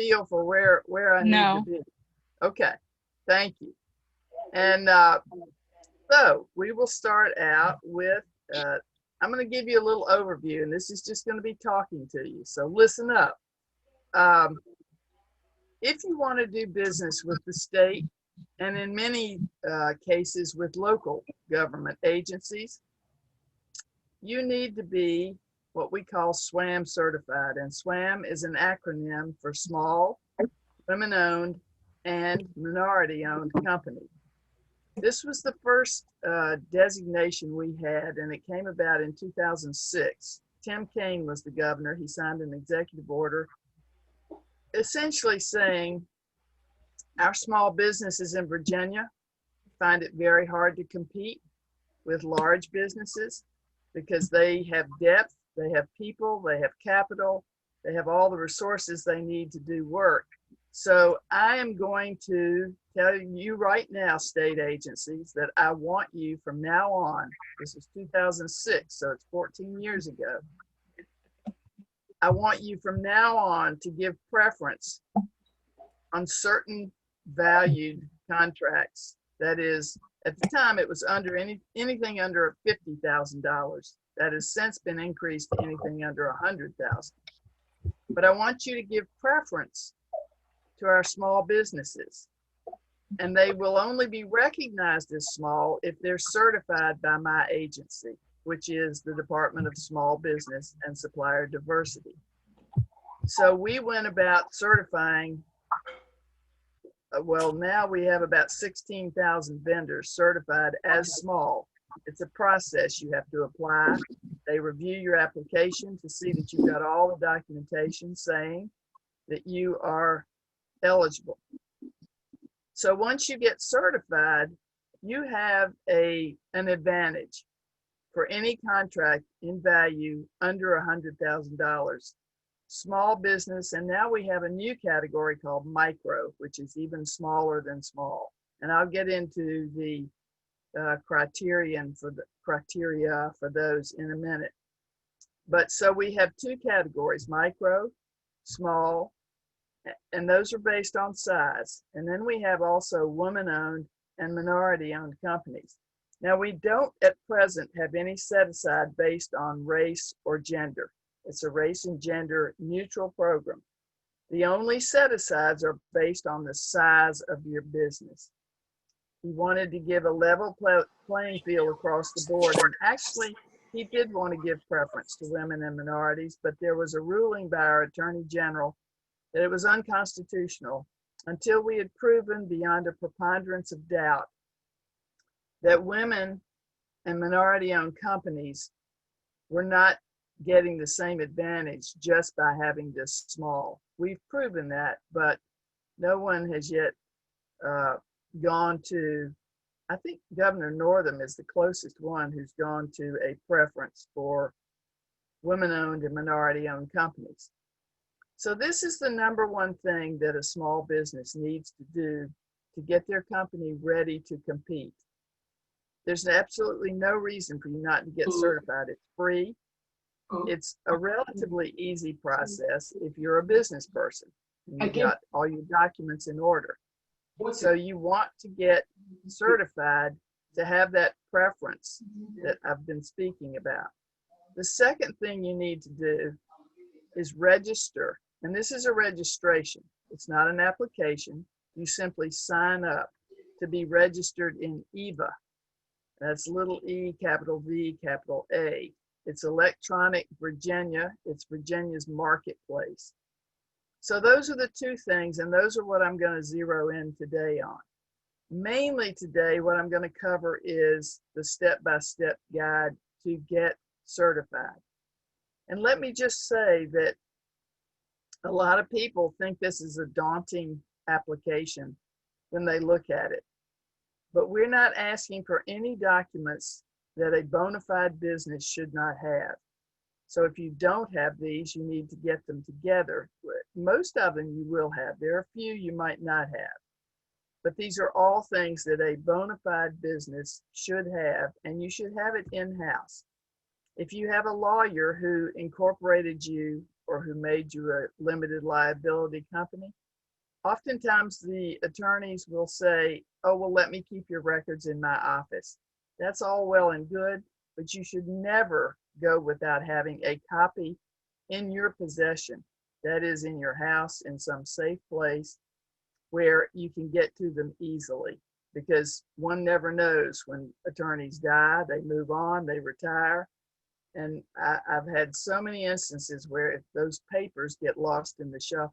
feel for where I need to No. be? Okay, thank you. And so we will start out with, I'm going to give you a little overview, and this is just going to be talking to you. So listen up. Um, if you want to do business with the state, and in many cases with local government agencies, you need to be what we call SWaM certified. And SWaM is an acronym for small, women-owned, and minority-owned company. This was the first designation we had, and it came about in 2006. Tim Kaine was the governor. He signed an executive order essentially saying our small businesses in Virginia find it very hard to compete with large businesses because they have depth, they have people, they have capital, they have all the resources they need to do work. So I am going to tell you right now, state agencies, that I want you from now on, this is 2006, so it's 14 years ago, I want you from now on to give preference on certain valued contracts. That is, at the time it was under anything under $50,000. That has since been increased to anything under $100,000. But I want you to give preference to our small businesses, and they will only be recognized as small if they're certified by my agency, which is the Department of Small Business and Supplier Diversity. So we went about certifying, well, now we have about 16,000 vendors certified as small. It's a process. You have to apply. They review your application to see that you've got all the documentation saying that you are eligible. So once you get certified, you have an advantage for any contract in value under $100,000. Small business, and now we have a new category called micro, which is even smaller than small. And I'll get into the criteria for those in a minute. But so we have two categories: micro, small, and those are based on size. And then we have also woman-owned and minority-owned companies. Now, we don't at present have any set aside based on race or gender. It's a race and gender neutral program. The only set asides are based on the size of your business. He wanted to give a level playing field across the board. And actually, he did want to give preference to women and minorities, but there was a ruling by our Attorney General that it was unconstitutional until we had proven beyond a preponderance of doubt that women and minority-owned companies were not getting the same advantage just by having this small. We've proven that, but no one has yet gone to, I think Governor Northam is the closest one who's gone to a preference for women-owned and minority-owned companies. So this is the number one thing that a small business needs to do to get their company ready to compete. There's absolutely no reason for you not to get certified. It's free. It's a relatively easy process if you're a business person and you've got all your documents in order. So you want to get certified to have that preference that I've been speaking about. The second thing you need to do is register. And this is a registration. It's not an application. You simply sign up to be registered in EVA. That's little e, capital V, capital A. It's Electronic Virginia. It's Virginia's marketplace. So those are the two things, and those are what I'm going to zero in today on. Mainly today, what I'm going to cover is the step-by-step guide to get certified. And let me just say that a lot of people think this is a daunting application when they look at it. But we're not asking for any documents that a bona fide business should not have. So if you don't have these, you need to get them together. Most of them you will have. There are a few you might not have. But these are all things that a bona fide business should have, and you should have it in-house. If you have a lawyer who incorporated you or who made you a limited liability company. Oftentimes the attorneys will say, oh, well, let me keep your records in my office. That's all well and good, but you should never go without having a copy in your possession. That is, in your house, in some safe place where you can get to them easily, because one never knows. When attorneys die, they move on, they retire. And I've had so many instances where if those papers get lost in the shuffle.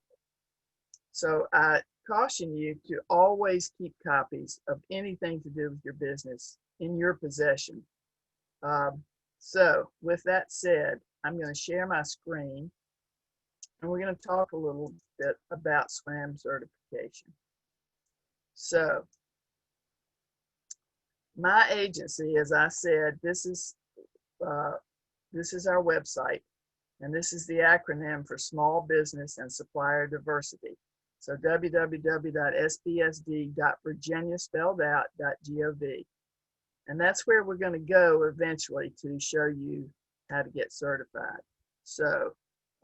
So I caution you to always keep copies of anything to do with your business in your possession. So with that said, I'm going to share my screen, and we're going to talk a little bit about SWaM certification. So my agency, as I said, this is our website, and this is the acronym for Small Business and Supplier Diversity. So www.sbsd.virginia spelled out .gov. And that's where we're going to go eventually to show you how to get certified. So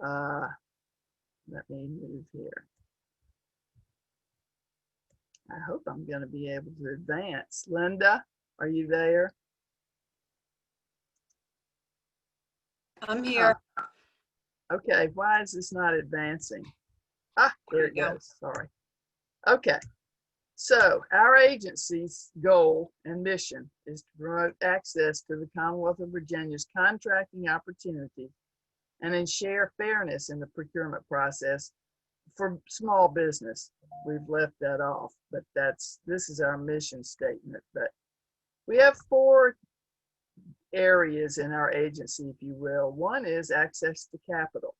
let me move here. I hope I'm going to be able to advance. Linda, are you there? I'm here. Okay, why is this not advancing? Ah, there it goes. Sorry. Okay, so our agency's goal and mission is to promote access to the Commonwealth of Virginia's contracting opportunity and ensure fairness in the procurement process for small business. We've left that off, but this is our mission statement. But we have 4 areas in our agency, if you will. One is access to capital.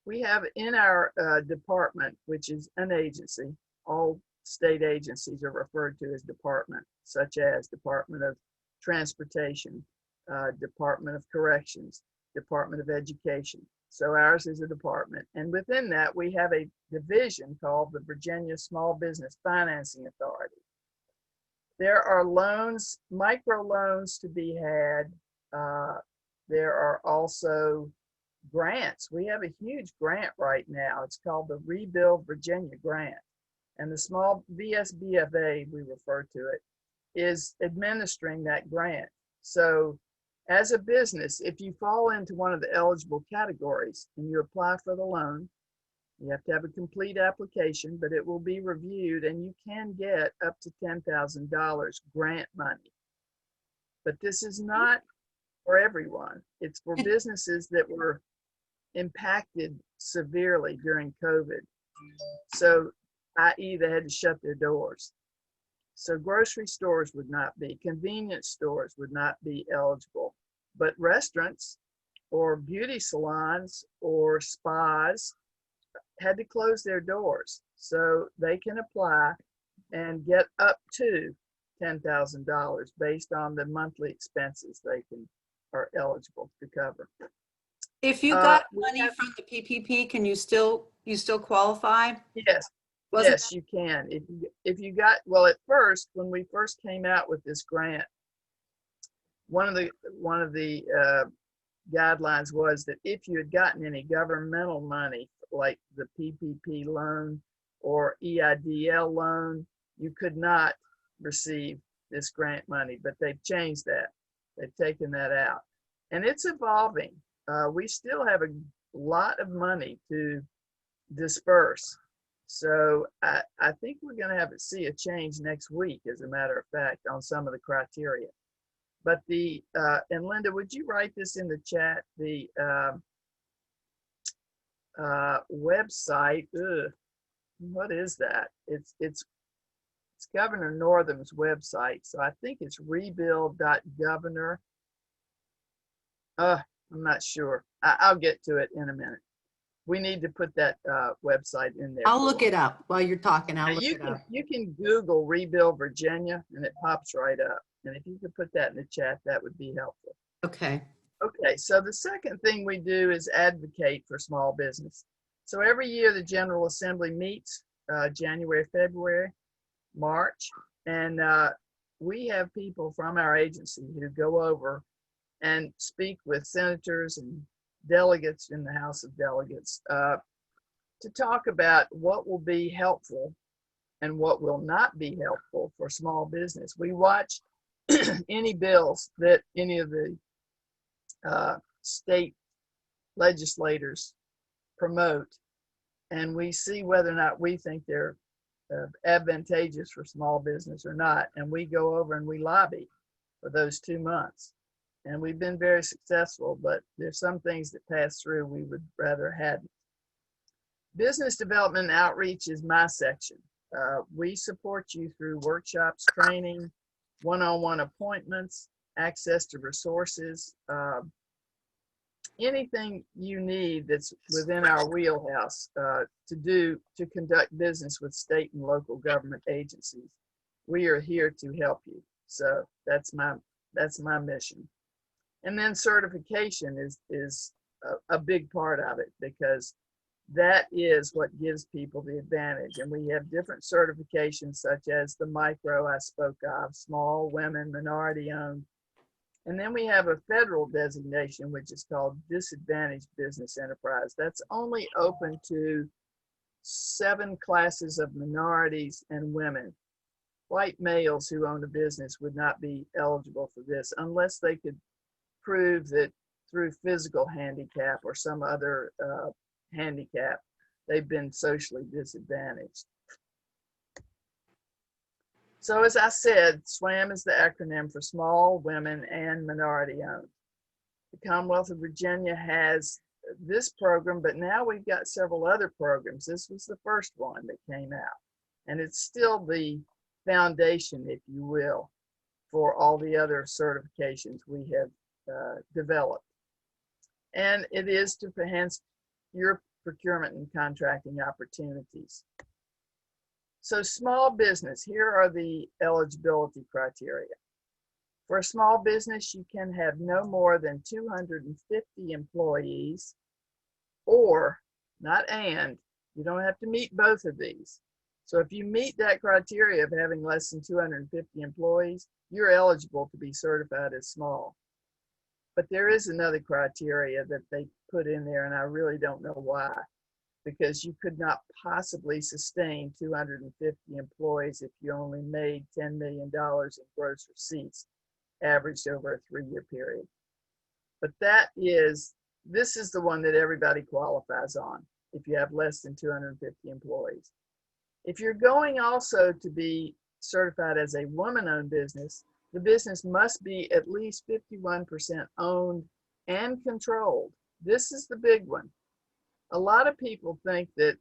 We have in our department, which is an agency, all state agencies are referred to as department, such as Department of Transportation, Department of Corrections, Department of Education. So ours is a department. And within that, we have a division called the Virginia Small Business Financing Authority. There are loans, micro loans to be had. There are also grants. We have a huge grant right now. It's called the Rebuild Virginia Grant. And the small VSBFA, we refer to it, is administering that grant. So as a business, if you fall into one of the eligible categories and you apply for the loan, you have to have a complete application, but it will be reviewed and you can get up to $10,000 grant money. But this is not for everyone. It's for businesses that were impacted severely during COVID. So, i.e., they had to shut their doors. So grocery stores would not be, convenience stores would not be eligible, but restaurants or beauty salons or spas had to close their doors. So they can apply and get up to $10,000 based on the monthly expenses they are eligible to cover. If you got money from the PPP, can you still qualify? Yes. Yes, you can. If you got, well, at first, when we first came out with this grant, one of the guidelines was that if you had gotten any governmental money, like the PPP loan or EIDL loan, you could not receive this grant money, but they've changed that. They've taken that out. And it's evolving. We still have a lot of money to disperse. So I think we're going to see a change next week, as a matter of fact, on some of the criteria. But and Linda, would you write this in the chat? The website, what is that? It's Governor Northam's website. So I think it's rebuild.governor. I'm not sure. I'll get to it in a minute. We need to put that website in there. I'll look it up while you're talking. You can Google Rebuild Virginia and it pops right up. And if you could put that in the chat, that would be helpful. Okay. Okay, so the second thing we do is advocate for small business. So every year the General Assembly meets January, February, March, and we have people from our agency who go over and speak with senators and delegates in the House of Delegates to talk about what will be helpful and what will not be helpful for small business. We watch any bills that any of the state legislators promote, and we see whether or not we think they're advantageous for small business or not, and we go over and we lobby for those 2 months. And we've been very successful, but there's some things that pass through we would rather hadn't. Business development and outreach is my section. We support you through workshops, training, one-on-one appointments, access to resources, anything you need that's within our wheelhouse to conduct business with state and local government agencies. We are here to help you. So that's my mission. And then certification is a big part of it, because that is what gives people the advantage. And we have different certifications, such as the micro I spoke of, small, women, minority owned. And then we have a federal designation, which is called disadvantaged business enterprise. That's only open to 7 classes of minorities and women. White males who own a business would not be eligible for this unless they could prove that through physical handicap or some other handicap, they've been socially disadvantaged. So as I said, SWaM is the acronym for Small, Women, and Minority Owned. The Commonwealth of Virginia has this program, but now we've got several other programs. This was the first one that came out, and it's still the foundation, if you will, for all the other certifications we have developed. And it is to enhance your procurement and contracting opportunities. So small business, here are the eligibility criteria. For a small business, you can have no more than 250 employees, or, not and, you don't have to meet both of these. So if you meet that criteria of having less than 250 employees, you're eligible to be certified as small. But there is another criteria that they put in there, and I really don't know why, because you could not possibly sustain 250 employees if you only made $10 million in gross receipts averaged over a 3-year period. But this is the one that everybody qualifies on if you have less than 250 employees. If you're going also to be certified as a woman-owned business, the business must be at least 51% owned and controlled. This is the big one. A lot of people think that,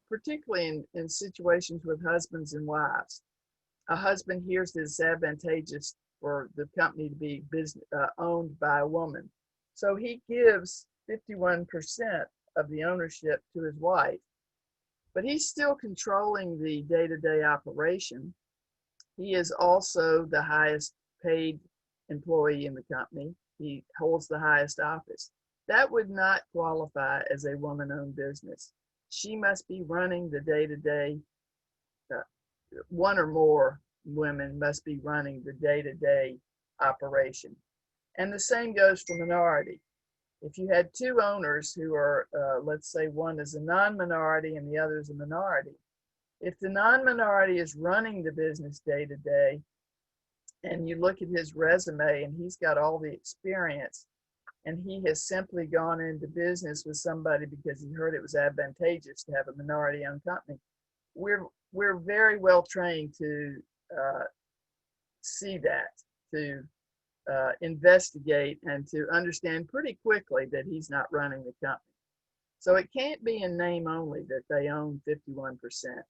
particularly in situations with husbands and wives, a husband hears that it's advantageous for the company to be owned by a woman. So he gives 51% of the ownership to his wife, but he's still controlling the day-to-day operation. He is also the highest paid employee in the company. He holds the highest office. That would not qualify as a woman-owned business. She must be running the day-to-day, one or more women must be running the day-to-day operation. And the same goes for minority. If you had 2 owners who are, let's say one is a non-minority and the other is a minority, if the non-minority is running the business day-to-day, and you look at his resume and he's got all the experience, and he has simply gone into business with somebody because he heard it was advantageous to have a minority-owned company, we're very well trained to see that, to investigate, and to understand pretty quickly that he's not running the company. So it can't be in name only that they own 51%.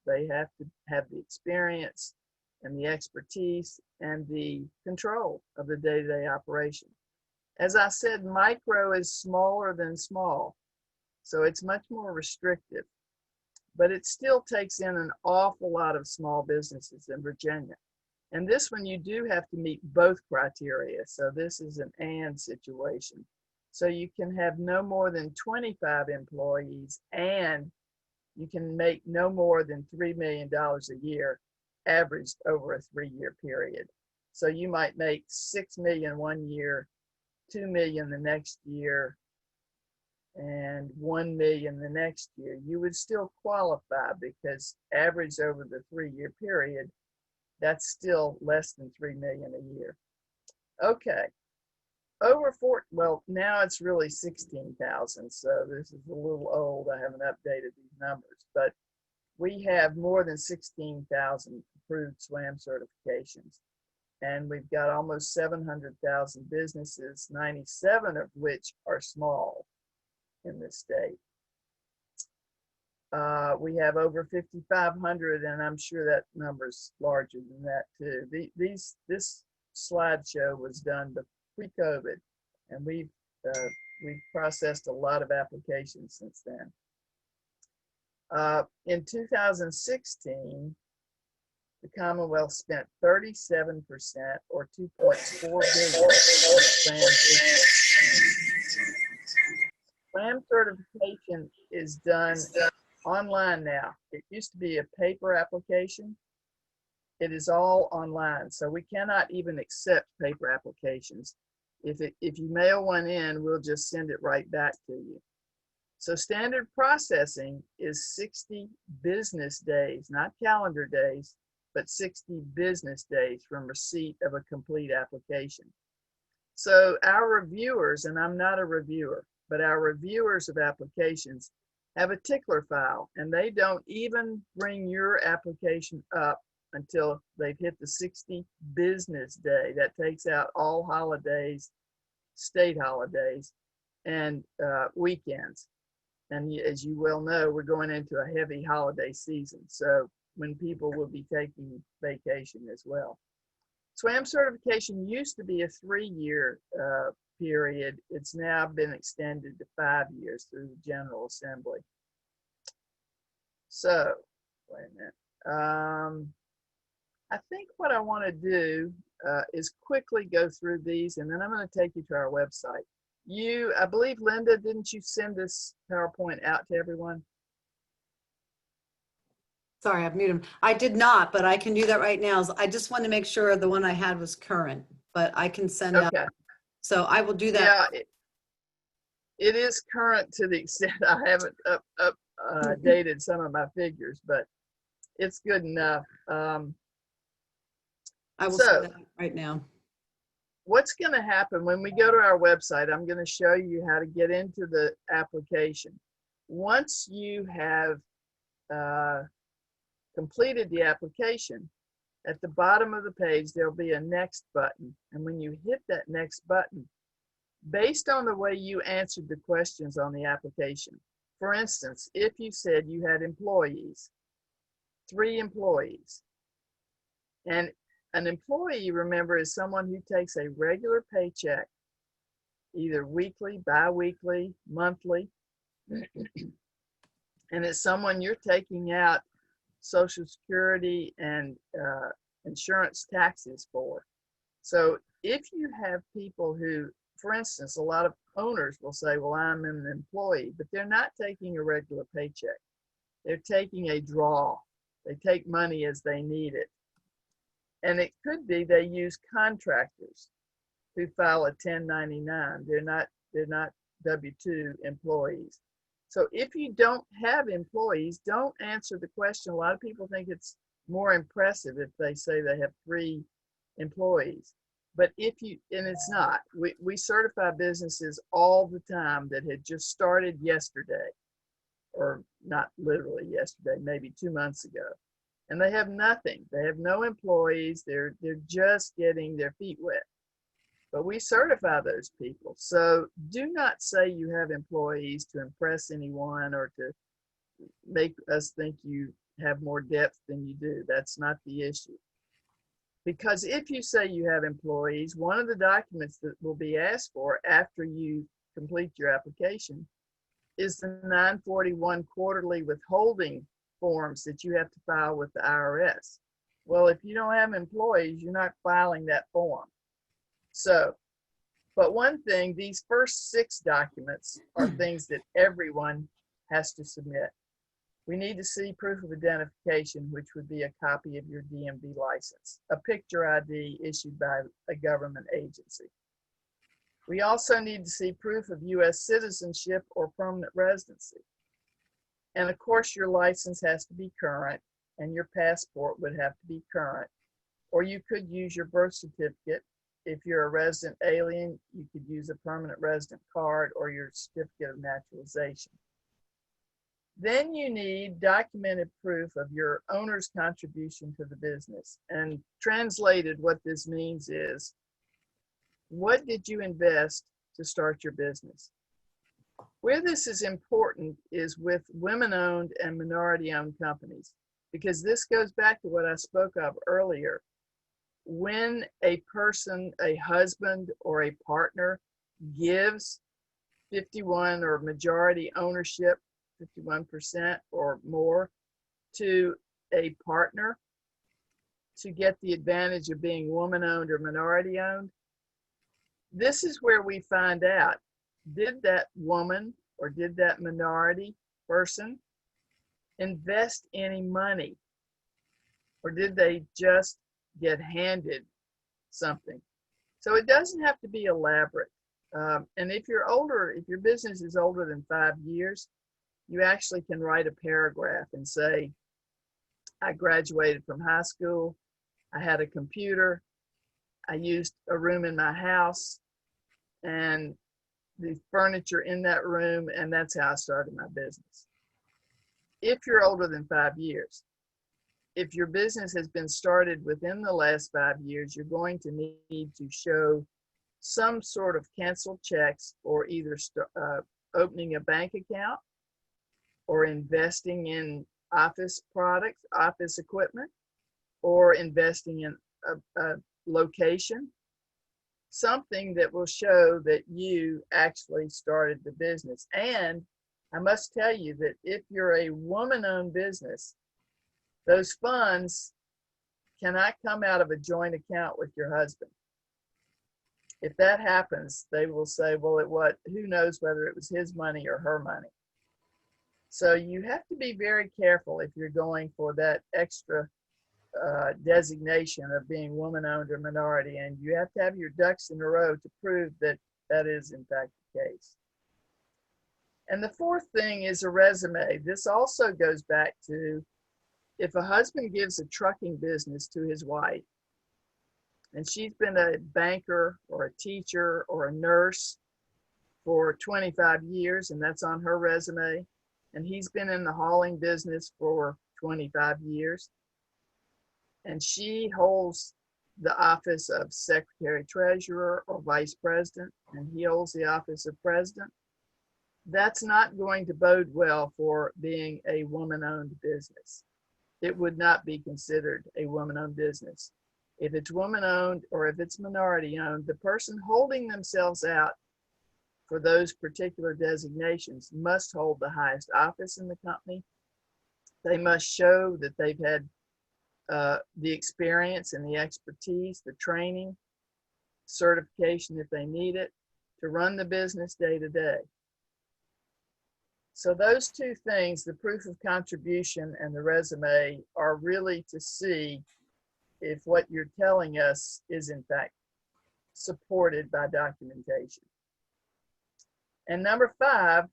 They have to have the experience and the expertise and the control of the day-to-day operation. As I said, micro is smaller than small, so it's much more restrictive, but it still takes in an awful lot of small businesses in Virginia. And this one, you do have to meet both criteria, so this is an and situation. So you can have no more than 25 employees, and you can make no more than $3 million a year, averaged over a 3-year period. So you might make $6 million one year, $2 million the next year, and 1 million the next year, you would still qualify because average over the 3-year period, that's still less than 3 million a year. Okay. Well, now it's really 16,000. So this is a little old. I haven't updated these numbers, but we have more than 16,000 approved SWaM certifications. And we've got almost 700,000 businesses, 97 of which are small in this state. We have over 5,500, and I'm sure that number's larger than that too. This slideshow was done pre-COVID, and we've processed a lot of applications since then. In 2016, the Commonwealth spent 37% or 2.4 billion. SWaM certification is done online now. It used to be a paper application. It is all online, so we cannot even accept paper applications. If you mail one in, we'll just send it right back to you. So standard processing is 60 business days, not calendar days, but 60 business days from receipt of a complete application. So our reviewers, and I'm not a reviewer, but our reviewers of applications have a tickler file, and they don't even bring your application up until they've hit the 60 business day. That takes out all holidays, state holidays, and weekends. And as you well know, we're going into a heavy holiday season, so when people will be taking vacation as well. SWaM certification used to be a 3-year period. It's now been extended to 5 years through the General Assembly. So, wait a minute. I think what I want to do is quickly go through these, and then I'm going to take you to our website. I believe, Linda, didn't you send this PowerPoint out to everyone? Sorry, I've muted him. I did not, but I can do that right now. I just wanted to make sure the one I had was current, but I can send out. So I will do that. Yeah, it is current to the extent I haven't updated some of my figures, but it's good enough. I will send that right now. What's going to happen when we go to our website, I'm going to show you how to get into the application. Once you have completed the application, at the bottom of the page, there'll be a next button. And when you hit that next button, based on the way you answered the questions on the application, for instance, if you said you had employees, 3 employees, and an employee, remember, is someone who takes a regular paycheck, either weekly, bi-weekly, monthly, and it's someone you're taking out Social Security and insurance taxes for. So if you have people who, for instance, a lot of owners will say, well, I'm an employee, but they're not taking a regular paycheck. They're taking a draw. They take money as they need it. And it could be they use contractors who file a 1099. They're not W-2 employees. So if you don't have employees, don't answer the question. A lot of people think it's more impressive if they say they have 3 employees. But if you, and it's not, we certify businesses all the time that had just started yesterday, or not literally yesterday, maybe 2 months ago. And they have nothing. They have no employees. They're just getting their feet wet. But we certify those people. So do not say you have employees to impress anyone or to make us think you have more depth than you do. That's not the issue. Because if you say you have employees, one of the documents that will be asked for after you complete your application is the 941 quarterly withholding forms that you have to file with the IRS. Well, if you don't have employees, you're not filing that form. So, but one thing, these first 6 documents are things that everyone has to submit. We need to see proof of identification, which would be a copy of your DMV license, a picture ID issued by a government agency. We also need to see proof of U.S. citizenship or permanent residency. And of course, your license has to be current, and your passport would have to be current. Or you could use your birth certificate. If you're a resident alien, you could use a permanent resident card or your certificate of naturalization. Then you need documented proof of your owner's contribution to the business. And translated, what this means is, what did you invest to start your business? Where this is important is with women-owned and minority-owned companies, because this goes back to what I spoke of earlier. When a person, a husband or a partner, gives 51 or majority ownership, 51% or more, to a partner to get the advantage of being woman-owned or minority-owned, this is where we find out, did that woman or did that minority person invest any money, or did they just get handed something? So it doesn't have to be elaborate. And if you're older, if your business is older than 5 years, you actually can write a paragraph and say, I graduated from high school, I had a computer, I used a room in my house and the furniture in that room, and that's how I started my business. If you're older than 5 years, if your business has been started within the last 5 years, you're going to need to show some sort of canceled checks, or either opening a bank account or investing in office products, office equipment, or investing in a location, something that will show that you actually started the business. And I must tell you that if you're a woman-owned business, those funds cannot come out of a joint account with your husband. If that happens, they will say, well, who knows whether it was his money or her money. So you have to be very careful if you're going for that extra designation of being woman-owned or minority, and you have to have your ducks in a row to prove that that is in fact the case. And the fourth thing is a resume. This also goes back to, if a husband gives a trucking business to his wife, and she's been a banker or a teacher or a nurse for 25 years, and that's on her resume, and he's been in the hauling business for 25 years, and she holds the office of secretary treasurer or vice president, and he holds the office of president, that's not going to bode well for being a woman-owned business. It would not be considered a woman-owned business. If it's woman-owned or if it's minority-owned, the person holding themselves out for those particular designations must hold the highest office in the company. They must show that they've had the experience and the expertise, the training, certification if they need it, to run the business day to day. So those two things, the proof of contribution and the resume, are really to see if what you're telling us is in fact supported by documentation. And number 5,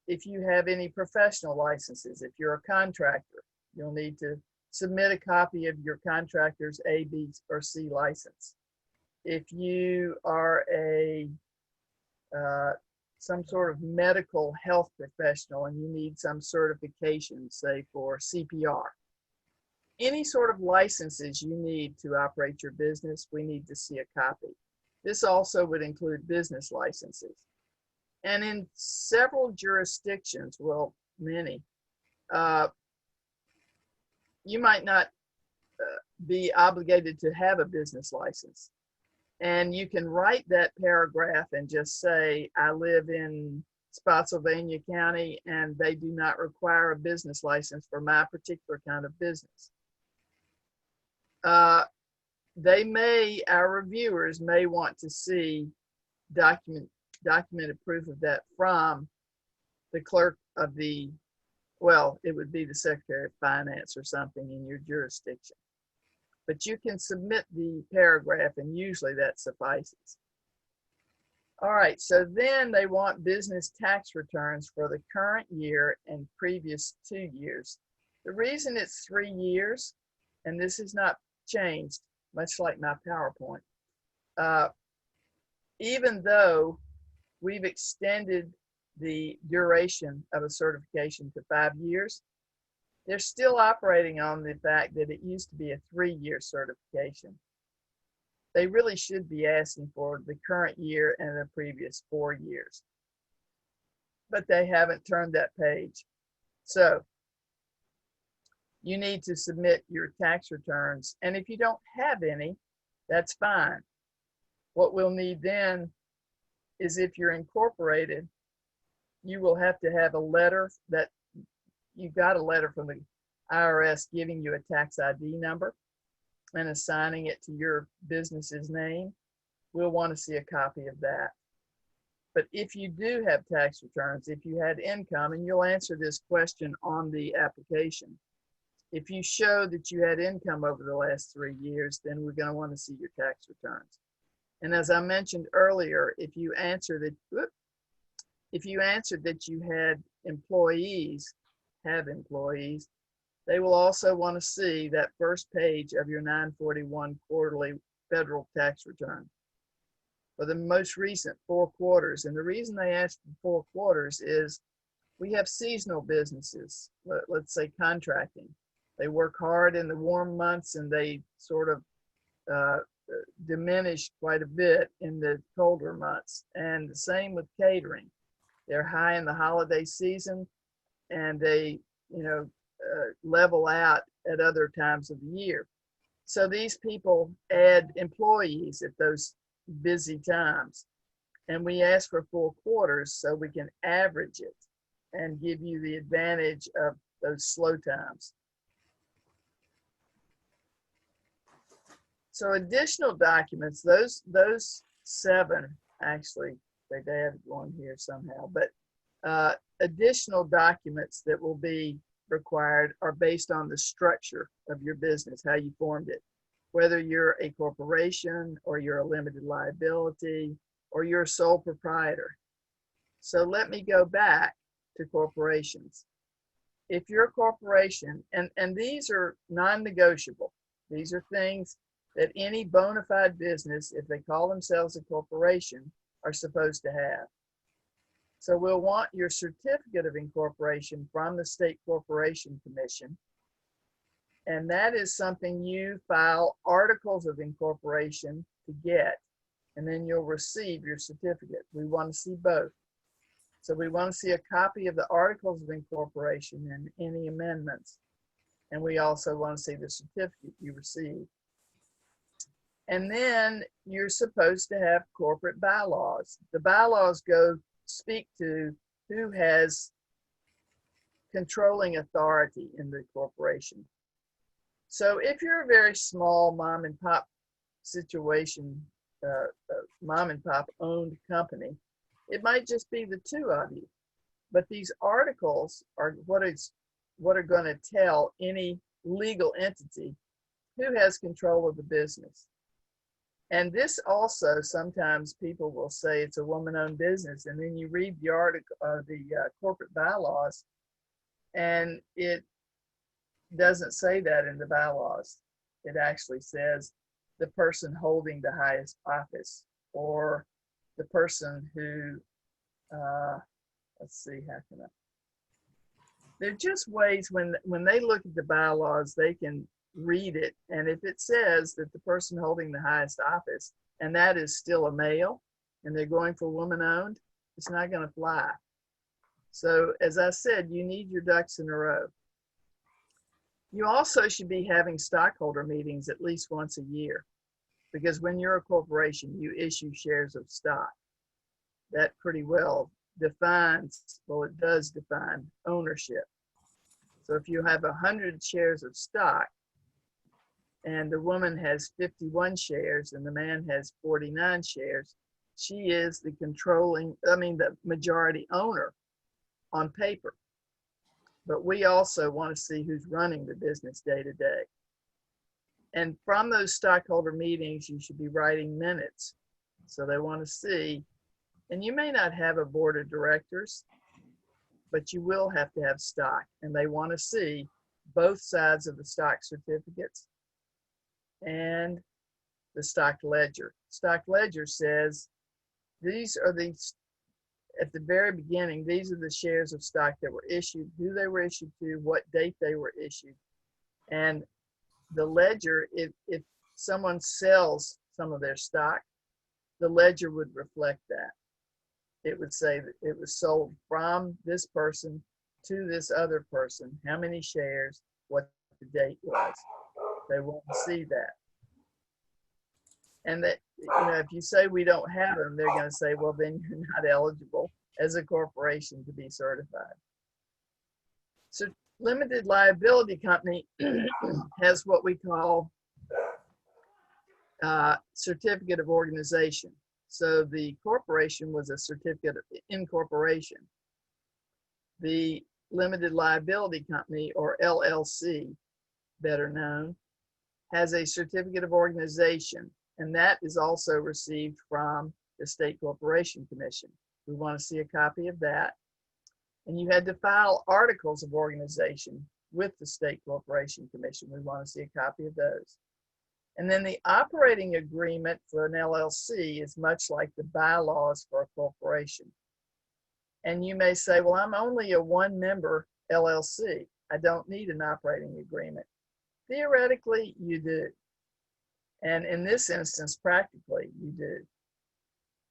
if you have any professional licenses, if you're a contractor, you'll need to submit a copy of your contractor's A, B, or C license. If you are some sort of medical health professional and you need some certification, say for CPR, any sort of licenses you need to operate your business, we need to see a copy. This also would include business licenses. And in several jurisdictions, well, many, you might not be obligated to have a business license. And you can write that paragraph and just say, I live in Spotsylvania County and they do not require a business license for my particular kind of business. Our reviewers may want to see documented proof of that from the clerk of it would be the Secretary of Finance or something in your jurisdiction. But you can submit the paragraph and usually that suffices. All right, so then they want business tax returns for the current year and previous 2 years. The reason it's 3 years, and this has not changed, much like my PowerPoint, even though we've extended the duration of a certification to 5 years, they're still operating on the fact that it used to be a 3-year certification. They really should be asking for the current year and the previous 4 years, but they haven't turned that page. So you need to submit your tax returns, and if you don't have any, that's fine. What we'll need then is, if you're incorporated, you will have to have a letter that you got a letter from the IRS giving you a tax ID number and assigning it to your business's name. We'll want to see a copy of that. But if you do have tax returns, if you had income, and you'll answer this question on the application, if you show that you had income over the last 3 years, then we're going to want to see your tax returns. And as I mentioned earlier, if you answered that you had employees, they will also want to see that first page of your 941 quarterly federal tax return for the most recent 4 quarters. And the reason they ask for 4 quarters is we have seasonal businesses, let's say contracting. They work hard in the warm months and they sort of diminish quite a bit in the colder months. And the same with catering. They're high in the holiday season and they, level out at other times of the year. So these people add employees at those busy times. And we ask for 4 quarters so we can average it and give you the advantage of those slow times. So additional documents, those 7, actually, they have one here somehow, but additional documents that will be required are based on the structure of your business, how you formed it, whether you're a corporation or you're a limited liability or you're a sole proprietor. So let me go back to corporations. If you're a corporation, and these are non-negotiable, these are things that any bona fide business, if they call themselves a corporation, are supposed to have. So we'll want your certificate of incorporation from the State Corporation Commission. And that is something you file articles of incorporation to get, and then you'll receive your certificate. We want to see both. So we want to see a copy of the articles of incorporation and any amendments. And we also want to see the certificate you received. And then you're supposed to have corporate bylaws. The bylaws speak to who has controlling authority in the corporation. So if you're a very small mom and pop situation, mom and pop owned company, it might just be the 2 of you. But these articles are what are going to tell any legal entity who has control of the business. And this also, sometimes people will say it's a woman-owned business, and then you read the article, the corporate bylaws, and it doesn't say that in the bylaws. It actually says the person holding the highest office, or the person who, let's see, how can I? They're just ways when they look at the bylaws, they can read it, and if it says that the person holding the highest office, and that is still a male, and they're going for woman-owned, it's not going to fly. So as I said, you need your ducks in a row. You also should be having stockholder meetings at least once a year, because when you're a corporation, you issue shares of stock. That pretty well defines, well, it does define ownership. So if you have 100 shares of stock, and the woman has 51 shares and the man has 49 shares, she is the the majority owner on paper. But we also want to see who's running the business day to day. And from those stockholder meetings, you should be writing minutes. So they want to see And you may not have a board of directors, but you will have to have stock, and they want to see both sides of the stock certificates and the stock ledger. Stock ledger says these are the, at the very beginning, these are the shares of stock that were issued, who they were issued to, what date they were issued. And the ledger, if someone sells some of their stock, the ledger would reflect that. It would say that it was sold from this person to this other person, how many shares, what the date was. They want to see that. And that, you know, if you say we don't have them, they're going to say, well, then you're not eligible as a corporation to be certified. So limited liability company has what we call certificate of organization. So the corporation was a certificate of incorporation. The limited liability company, or LLC, better known, has a certificate of organization, and that is also received from the State Corporation Commission. We want to see a copy of that. And you had to file articles of organization with the State Corporation Commission. We want to see a copy of those. And then the operating agreement for an LLC is much like the bylaws for a corporation. And you may say, well, I'm only a one-member LLC. I don't need an operating agreement. Theoretically, you do. And in this instance, practically, you do.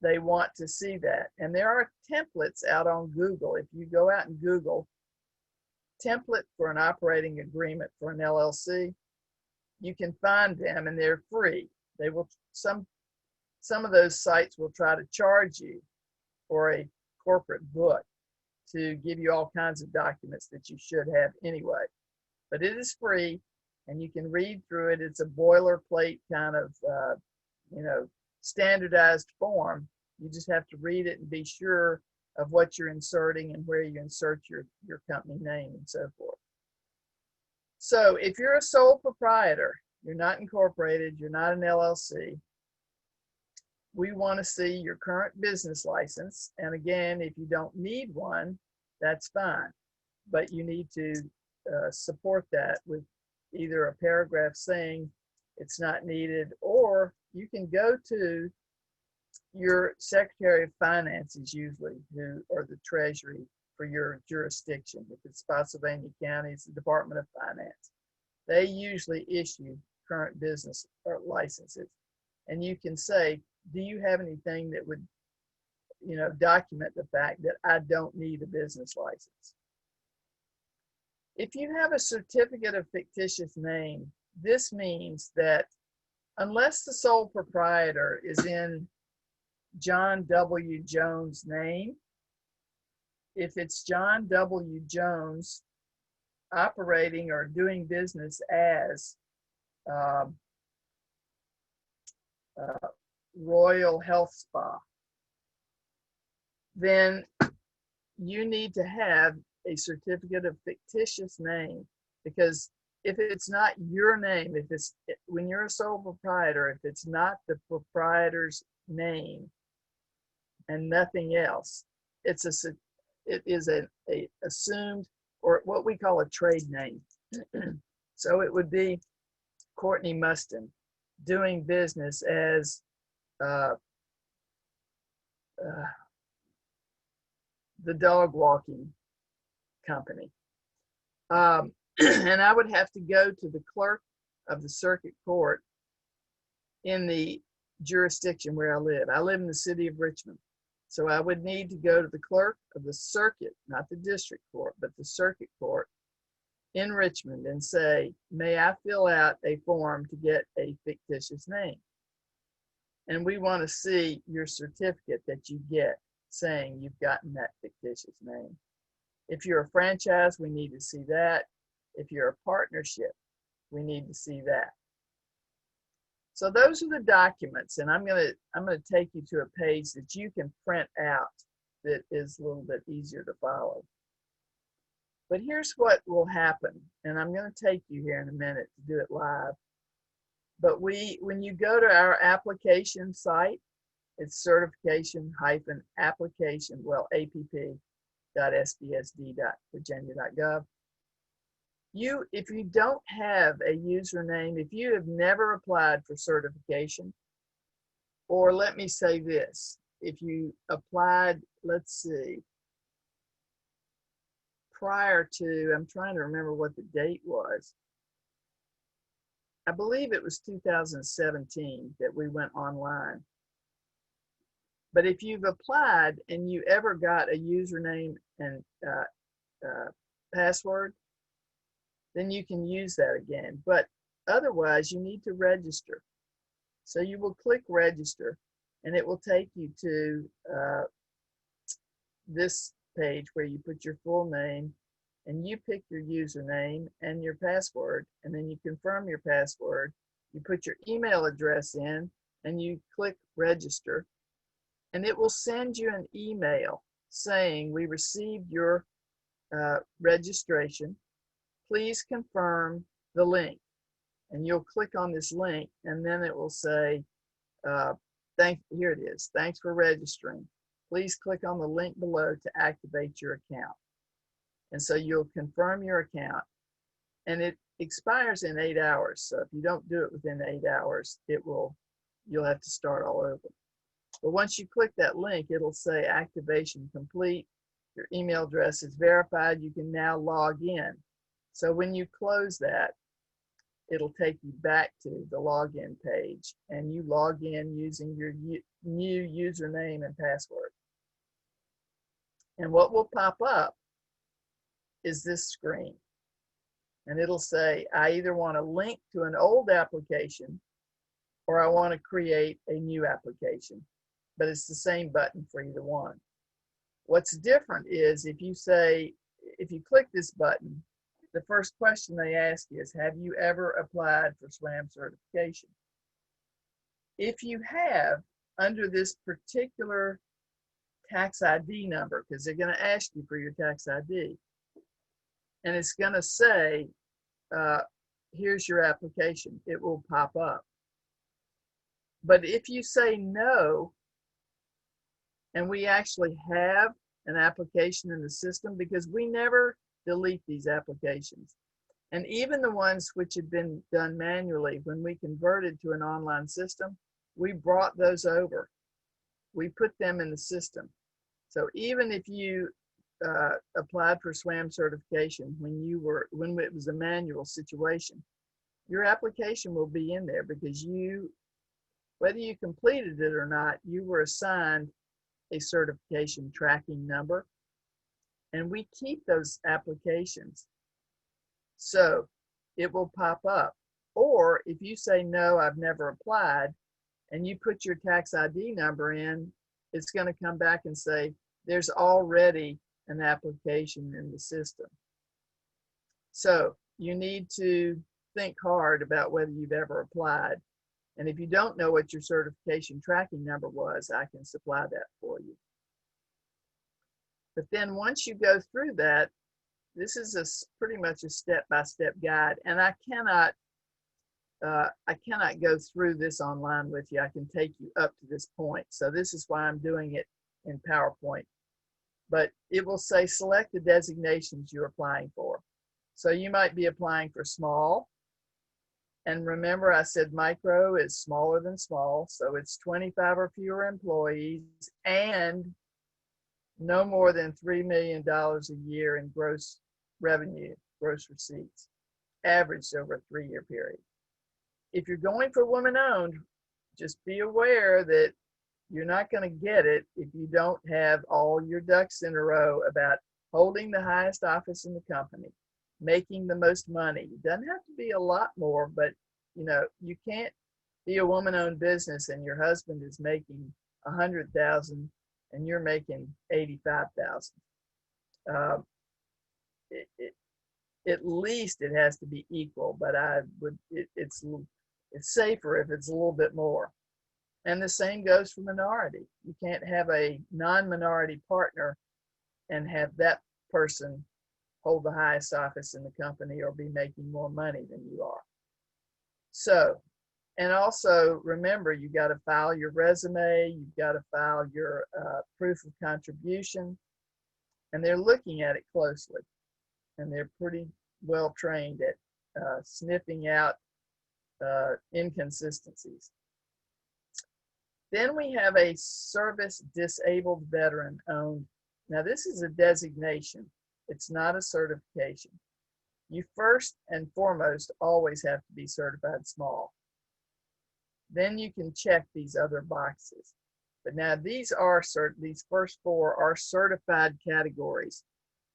They want to see that. And there are templates out on Google. If you go out and Google template for an operating agreement for an LLC, you can find them, and they're free. They will, some of those sites will try to charge you for a corporate book to give you all kinds of documents that you should have anyway. But it is free, and you can read through it. It's a boilerplate kind of, you know, standardized form. You just have to read it and be sure of what you're inserting and where you insert your company name and so forth. So if you're a sole proprietor, you're not incorporated, you're not an LLC, we want to see your current business license. And again, if you don't need one, that's fine. But you need to support that with either a paragraph saying it's not needed, or you can go to your Secretary of Finances, usually, who, or the Treasury for your jurisdiction. If it's Spotsylvania County, it's the Department of Finance. They usually issue current business licenses. And you can say, do you have anything that would, you know, document the fact that I don't need a business license? If you have a certificate of fictitious name, this means that unless the sole proprietor is in John W. Jones' name, if it's John W. Jones operating or doing business as Royal Health Spa, then you need to have a certificate of fictitious name, because if it's not your name, if it's, when you're a sole proprietor, if it's not the proprietor's name and nothing else, it is a assumed, or what we call a trade name. So it would be Courtney Mustin doing business as the dog walking company. And I would have to go to the clerk of the circuit court in the jurisdiction where I live. I live in the city of Richmond. So I would need to go to the clerk of the circuit, not the district court, but the circuit court in Richmond, and say, may I fill out a form to get a fictitious name? And we want to see your certificate that you get saying you've gotten that fictitious name. If you're a franchise, we need to see that. If you're a partnership, we need to see that. So those are the documents, and I'm gonna take you to a page that you can print out that is a little bit easier to follow. But here's what will happen, and I'm going to take you here in a minute to do it live. But when you go to our application site, It's certification-application, well, app.sbsd.virginia.gov. If you don't have a username, if you have never applied for certification, or let me say this, if you applied, let's see, prior to, I'm trying to remember what the date was. I believe it was 2017 that we went online. But if you've applied and you ever got a username and password, then you can use that again. But otherwise, you need to register. So you will click register, and it will take you to this page where you put your full name, and you pick your username and your password, and then you confirm your password. You put your email address in, and you click register, and it will send you an email saying, we received your registration. Please confirm the link. And you'll click on this link, and then it will say, here it is, thanks for registering. Please click on the link below to activate your account. And so you'll confirm your account, and it expires in 8 hours. So if you don't do it within 8 hours, you'll have to start all over. But once you click that link, it'll say activation complete. Your email address is verified. You can now log in. So when you close that, it'll take you back to the login page, and you log in using your new username and password. And what will pop up is this screen. And it'll say, I either want to link to an old application or I want to create a new application. But it's the same button for either one. What's different is if you click this button, the first question they ask is, have you ever applied for SWaM certification? If you have, under this particular tax ID number, because they're going to ask you for your tax ID, and it's going to say, here's your application, it will pop up. But if you say no, and we actually have an application in the system, because we never delete these applications. And even the ones which had been done manually, when we converted to an online system, we brought those over. We put them in the system. So even if you applied for SWaM certification when it was a manual situation, your application will be in there, because whether you completed it or not, you were assigned a certification tracking number, and we keep those applications. So it will pop up. Or if you say, no, I've never applied, and you put your tax ID number in, it's going to come back and say, there's already an application in the system. So you need to think hard about whether you've ever applied. And if you don't know what your certification tracking number was, I can supply that for you. But then once you go through that, this is pretty much a step-by-step guide, and I cannot go through this online with you. I can take you up to this point. So this is why I'm doing it in PowerPoint. But it will say select the designations you're applying for. So you might be applying for small. And remember, I said micro is smaller than small. So it's 25 or fewer employees and no more than $3 million a year in gross revenue, gross receipts, averaged over a 3-year period. If you're going for woman-owned, just be aware that you're not going to get it if you don't have all your ducks in a row about holding the highest office in the company, making the most money. It doesn't have to be a lot more, but you can't be a woman-owned business and your husband is making $100,000 and you're making $85,000. At least it has to be equal, but it's safer if it's a little bit more. And the same goes for minority. You can't have a non-minority partner and have that person hold the highest office in the company or be making more money than you are. So And also remember, you got to file your resume, you've got to file your proof of contribution, and they're looking at it closely, and they're pretty well trained at sniffing out inconsistencies. Then we have a service disabled veteran owned. Now this is a designation. It's not a certification. You first and foremost always have to be certified small. Then you can check these other boxes. But now these first four are certified categories.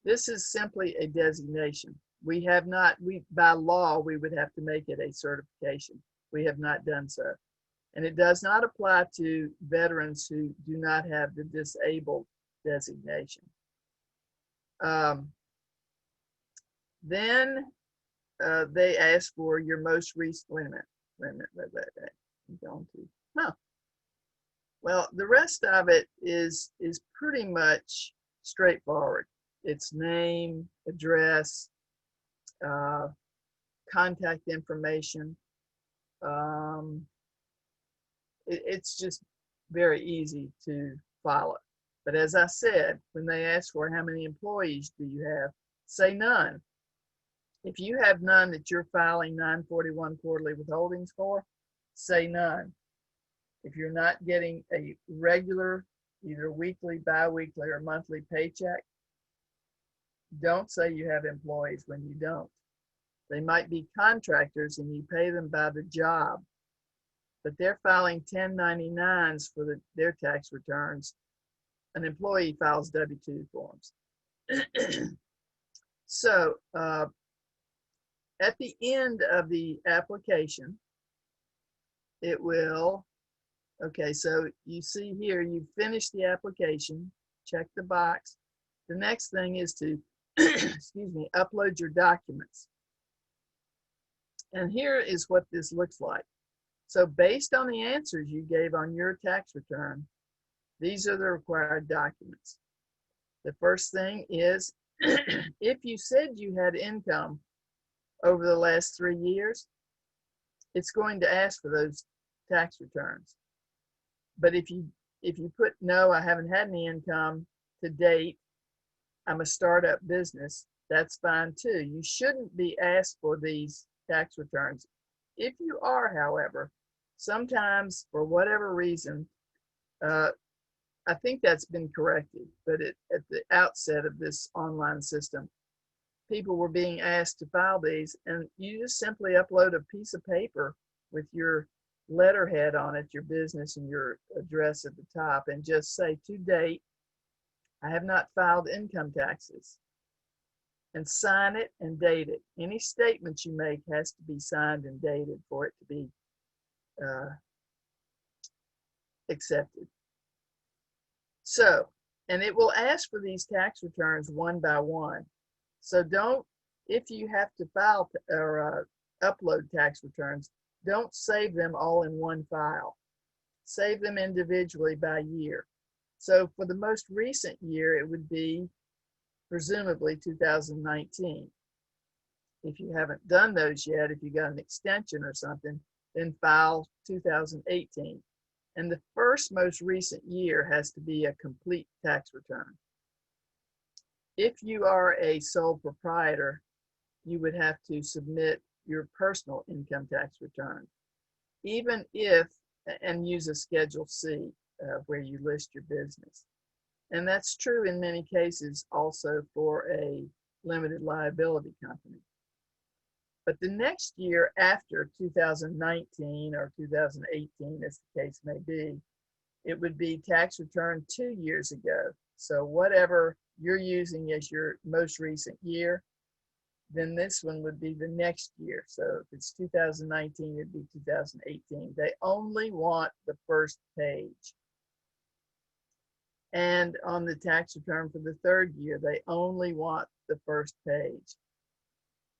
This is simply a designation. By law, we would have to make it a certification. We have not done so. And it does not apply to veterans who do not have the disabled designation. Then they ask for your most recent, wait a minute. I'm going to, well, the rest of it is pretty much straightforward. It's name, address, contact information. It's just very easy to follow. But as I said, when they ask for how many employees do you have, say none. If you have none that you're filing 941 quarterly withholdings for, say none. If you're not getting a regular, either weekly, bi-weekly, or monthly paycheck, don't say you have employees when you don't. They might be contractors and you pay them by the job, but they're filing 1099s for their tax returns. An employee files W-2 forms. So at the end of the application, it will, okay, so you see here, you finish the application, check the box. The next thing is to, excuse me, upload your documents. And here is what this looks like. So based on the answers you gave on your tax return, these are the required documents. The first thing is, if you said you had income over the last 3 years, it's going to ask for those tax returns. But if you put, no, I haven't had any income to date, I'm a startup business, that's fine too. You shouldn't be asked for these tax returns. If you are, however, sometimes for whatever reason, I think that's been corrected, but at the outset of this online system, people were being asked to file these, and you just simply upload a piece of paper with your letterhead on it, your business and your address at the top, and just say, to date, I have not filed income taxes, and sign it and date it. Any statement you make has to be signed and dated for it to be accepted. So, and it will ask for these tax returns one by one. So don't, if you have to file or upload tax returns, don't save them all in one file. Save them individually by year. So for the most recent year, it would be presumably 2019. If you haven't done those yet, if you got an extension or something, then file 2018. And the first most recent year has to be a complete tax return. If you are a sole proprietor, you would have to submit your personal income tax return, even if, and use a Schedule C where you list your business. And that's true in many cases also for a limited liability company. But the next year after 2019 or 2018, as the case may be, it would be tax return 2 years ago. So whatever you're using as your most recent year, then this one would be the next year. So if it's 2019, it'd be 2018. They only want the first page. And on the tax return for the third year, they only want the first page.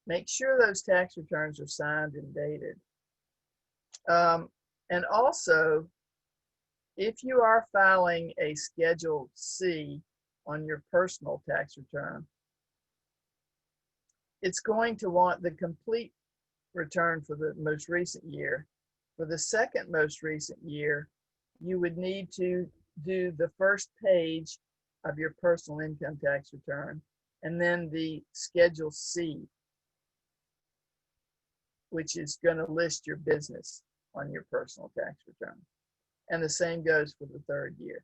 Make sure those tax returns are signed and dated. And also, if you are filing a Schedule C on your personal tax return, it's going to want the complete return for the most recent year For the second most recent year, you would need to do the first page of your personal income tax return and then the Schedule C, which is going to list your business on your personal tax return. And the same goes for the third year.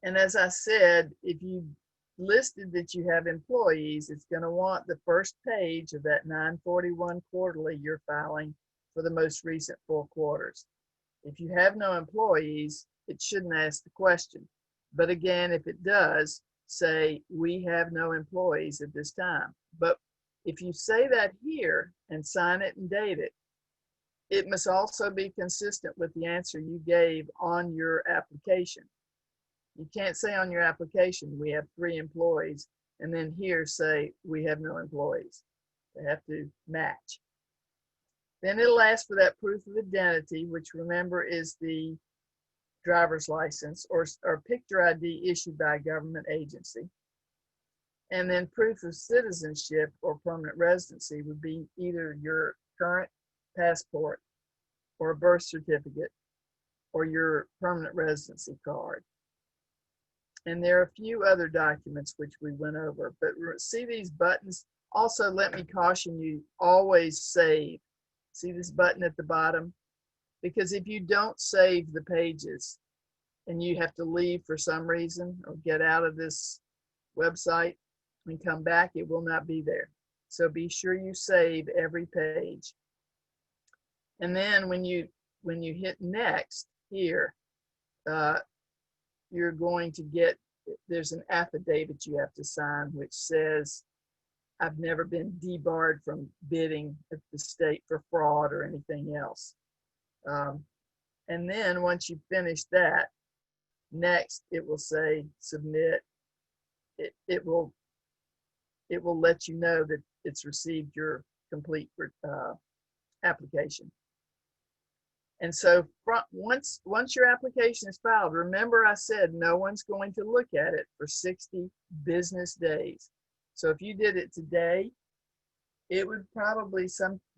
And as I said, if you listed that you have employees, it's going to want the first page of that 941 quarterly you're filing for the most recent 4 quarters. If you have no employees, it shouldn't ask the question. But again, if it does, say, we have no employees at this time. But if you say that here and sign it and date it, it must also be consistent with the answer you gave on your application. You can't say on your application, we have 3 employees, and then here say, we have no employees. They have to match. Then it'll ask for that proof of identity, which remember is the driver's license or picture ID issued by a government agency. And then proof of citizenship or permanent residency would be either your current passport or a birth certificate or your permanent residency card. And there are a few other documents which we went over, but see these buttons? Also, let me caution you, always save. See this button at the bottom? Because if you don't save the pages and you have to leave for some reason or get out of this website and come back, it will not be there. So be sure you save every page. And then when you hit next here, you're going to get, there's an affidavit you have to sign which says, I've never been debarred from bidding at the state for fraud or anything else. And then once you finish that, next it will say submit. It will let you know that it's received your complete application. And so once your application is filed, remember I said no one's going to look at it for 60 business days. So if you did it today, it would probably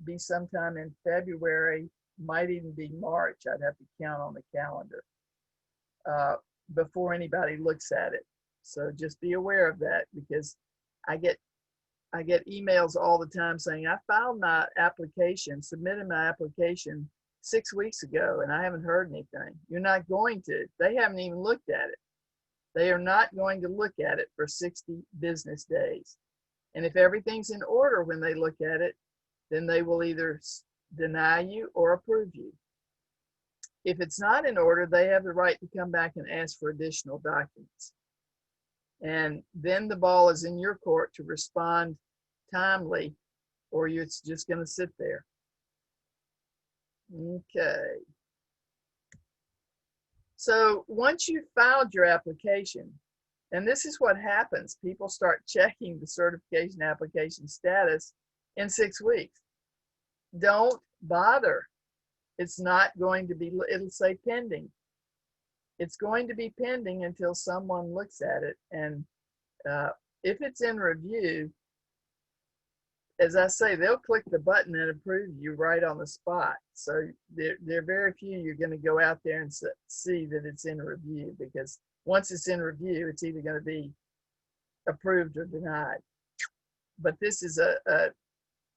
be sometime in February, might even be March. I'd have to count on the calendar before anybody looks at it. So just be aware of that, because I get emails all the time saying I filed my application, submitted my application 6 weeks ago, and I haven't heard anything. You're not going to. They haven't even looked at it. They are not going to look at it for 60 business days. And if everything's in order when they look at it, then they will either deny you or approve you. If it's not in order, they have the right to come back and ask for additional documents. And then the ball is in your court to respond timely, or it's just going to sit there. Okay. So once you've filed your application, and this is what happens, people start checking the certification application status in 6 weeks. Don't bother. It's not going to be, it'll say pending. It's going to be pending until someone looks at it. And if it's in review, as I say, they'll click the button and approve you right on the spot. So there are very few you're going to go out there and see that it's in review, because once it's in review, it's either going to be approved or denied. But this is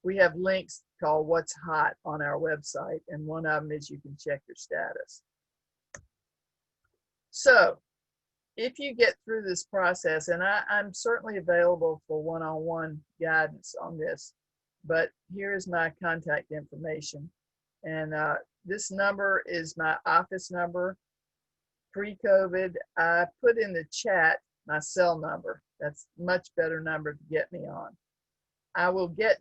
we have links called What's Hot on our website, and one of them is you can check your status. So if you get through this process, and I'm certainly available for one-on-one guidance on this, but here is my contact information. And this number is my office number. Pre-COVID, I put in the chat my cell number. That's a much better number to get me on. I will get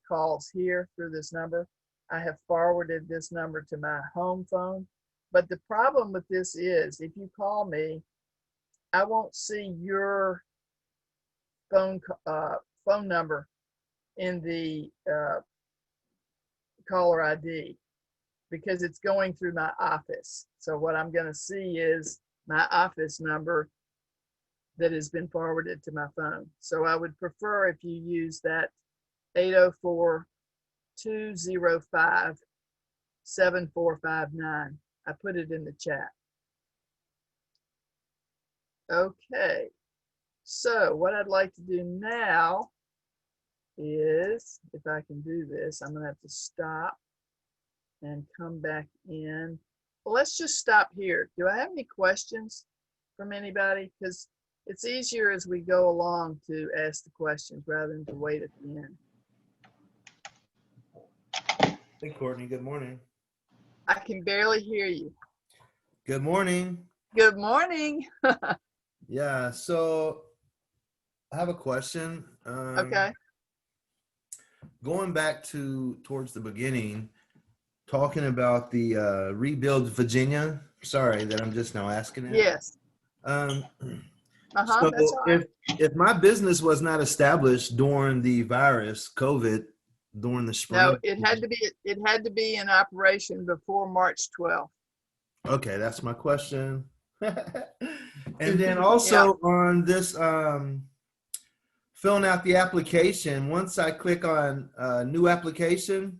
calls here through this number. I have forwarded this number to my home phone. But the problem with this is, if you call me, I won't see your phone number in the caller ID, because it's going through my office. So what I'm going to see is my office number that has been forwarded to my phone. So I would prefer if you use that 804-205-7459. I put it in the chat. Okay, so what I'd like to do now is, if I can do this, I'm gonna have to stop and come back in. Well, let's just stop here. Do I have any questions from anybody? Because it's easier as we go along to ask the questions rather than to wait at the end. Hey, Courtney, good morning. I can barely hear you. Good morning. Good morning. Yeah, so I have a question. Okay. Going back towards the beginning, talking about the Rebuild Virginia. Sorry that I'm just now asking it. Yes. So That's all right. if my business was not established during the virus, COVID, during the spring. No, it had to be in operation before March 12th. Okay, that's my question. And then also on this filling out the application, once I click on new application,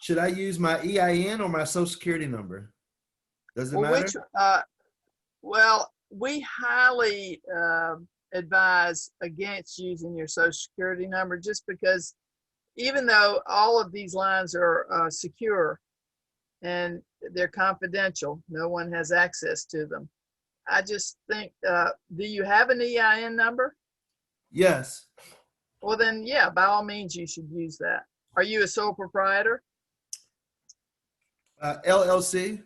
should I use my EIN or my social security number? Does it matter? Well, we highly advise against using your social security number, just because even though all of these lines are secure and they're confidential, no one has access to them. I just think, do you have an EIN number? Yes. Well, then, yeah, by all means, you should use that. Are you a sole proprietor? LLC.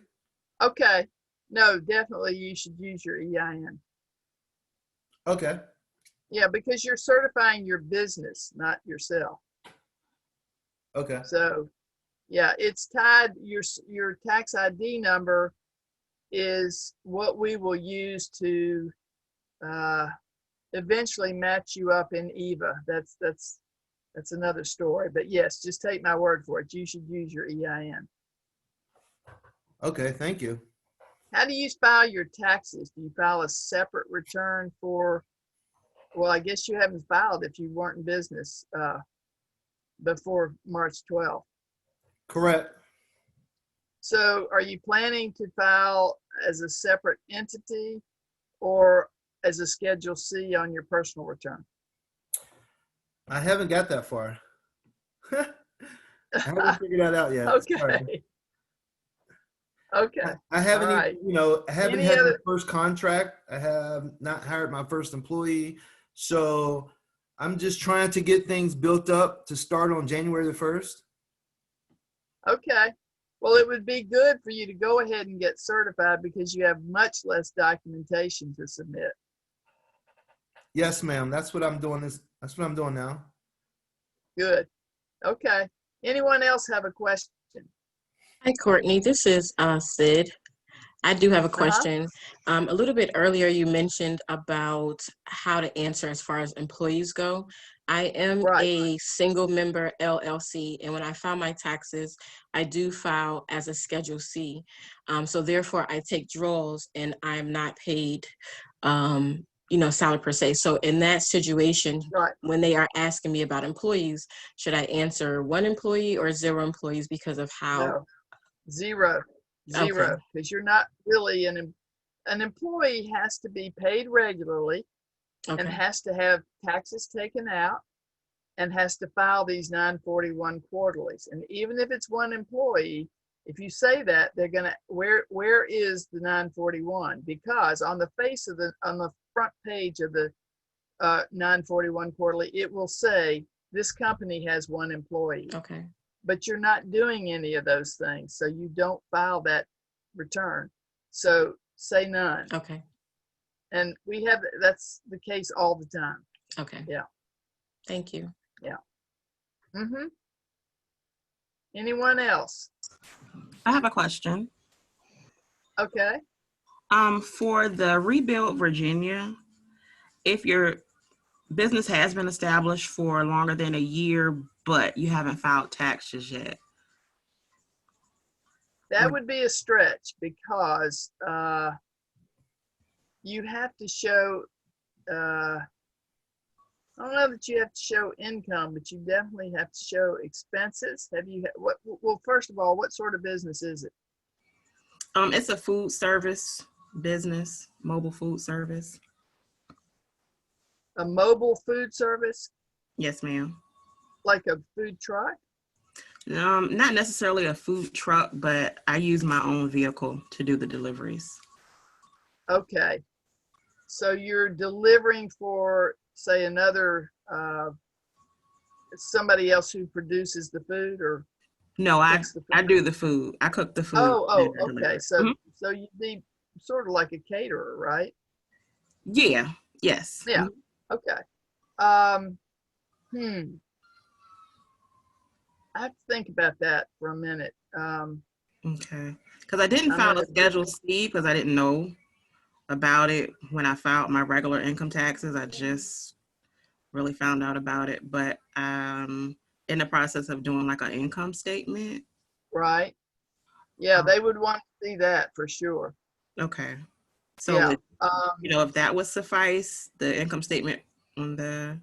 Okay. No, definitely you should use your EIN. Okay. Yeah, because you're certifying your business, not yourself. Okay. So, yeah, it's tied, your tax ID number is what we will use to eventually match you up in EVA. That's another story. But yes, just take my word for it. You should use your EIN. Okay, thank you. How do you file your taxes? Do you file a separate return for, well, I guess you haven't filed if you weren't in business before March 12th. Correct. So are you planning to file as a separate entity or as a Schedule C on your personal return? I haven't got that far. I haven't figured that out yet. Okay. Sorry. Okay. I haven't All right. even, I haven't Any had my other- first contract. I have not hired my first employee. So I'm just trying to get things built up to start on January the 1st. Okay. Well, it would be good for you to go ahead and get certified because you have much less documentation to submit. Yes, ma'am. That's what I'm doing. That's what I'm doing now. Good. Okay. Anyone else have a question? Hi, Courtney. This is Sid. I do have a question. A little bit earlier, you mentioned about how to answer as far as employees go. I am a single member LLC, and when I file my taxes, I do file as a Schedule C. So therefore, I take draws, and I'm not paid, salary per se. So in that situation, when they are asking me about employees, should I answer 1 employee or 0 employees because of how? No. Zero, because you're not really an employee. Has to be paid regularly and has to have taxes taken out and has to file these 941 quarterlies. And even if it's 1 employee, if you say that, they're gonna, where is the 941? Because on the face of on the front page of the 941 quarterly, it will say this company has 1 employee. Okay. But you're not doing any of those things, so you don't file that return. So say none. Okay. And that's the case all the time. Okay. Yeah. Thank you. Yeah. Anyone else? I have a question. Okay. For the Rebuild Virginia, if your business has been established for longer than a year, but you haven't filed taxes yet. That would be a stretch because you have to show I don't know that you have to show income, but you definitely have to show expenses. Have you, well, first of all, what sort of business is it? It's a food service business, mobile food service. A mobile food service, Yes, ma'am. like a food truck? Not necessarily a food truck, but I use my own vehicle to do the deliveries. Okay. So you're delivering for, say, another, somebody else who produces the food or No, cooks the food? I do the food. I cook the food. Oh, and deliver okay. it. So, Mhm. so you'd be sort of like a caterer, right? Yeah. Yes. Yeah. Okay. Um, hmm. I have to think about that for a minute. Okay. Because I didn't I'm file gonna a Schedule C because I didn't know about it when I filed my regular income taxes. I just really found out about it, but in the process of doing like an income statement. right. Yeah, they would want to see that for sure. Okay. So, Yeah. if that would suffice, the income statement on the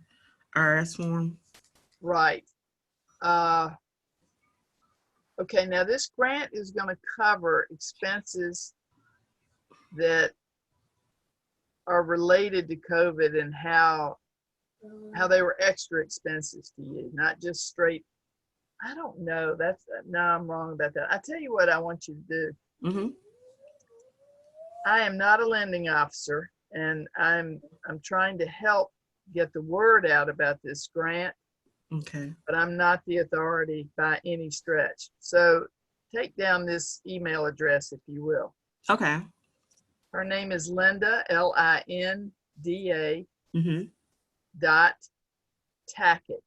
IRS form. Right. Okay, now this grant is going to cover expenses that are related to COVID and how they were extra expenses to you, not just straight. I don't know. No, I'm wrong about that. I tell you what I want you to do. Mm-hmm. I am not a lending officer, and I'm trying to help get the word out about this grant. Okay. But I'm not the authority by any stretch. So take down this email address, if you will. Okay. Her name is Linda, Linda, Mm-hmm. dot Tackett,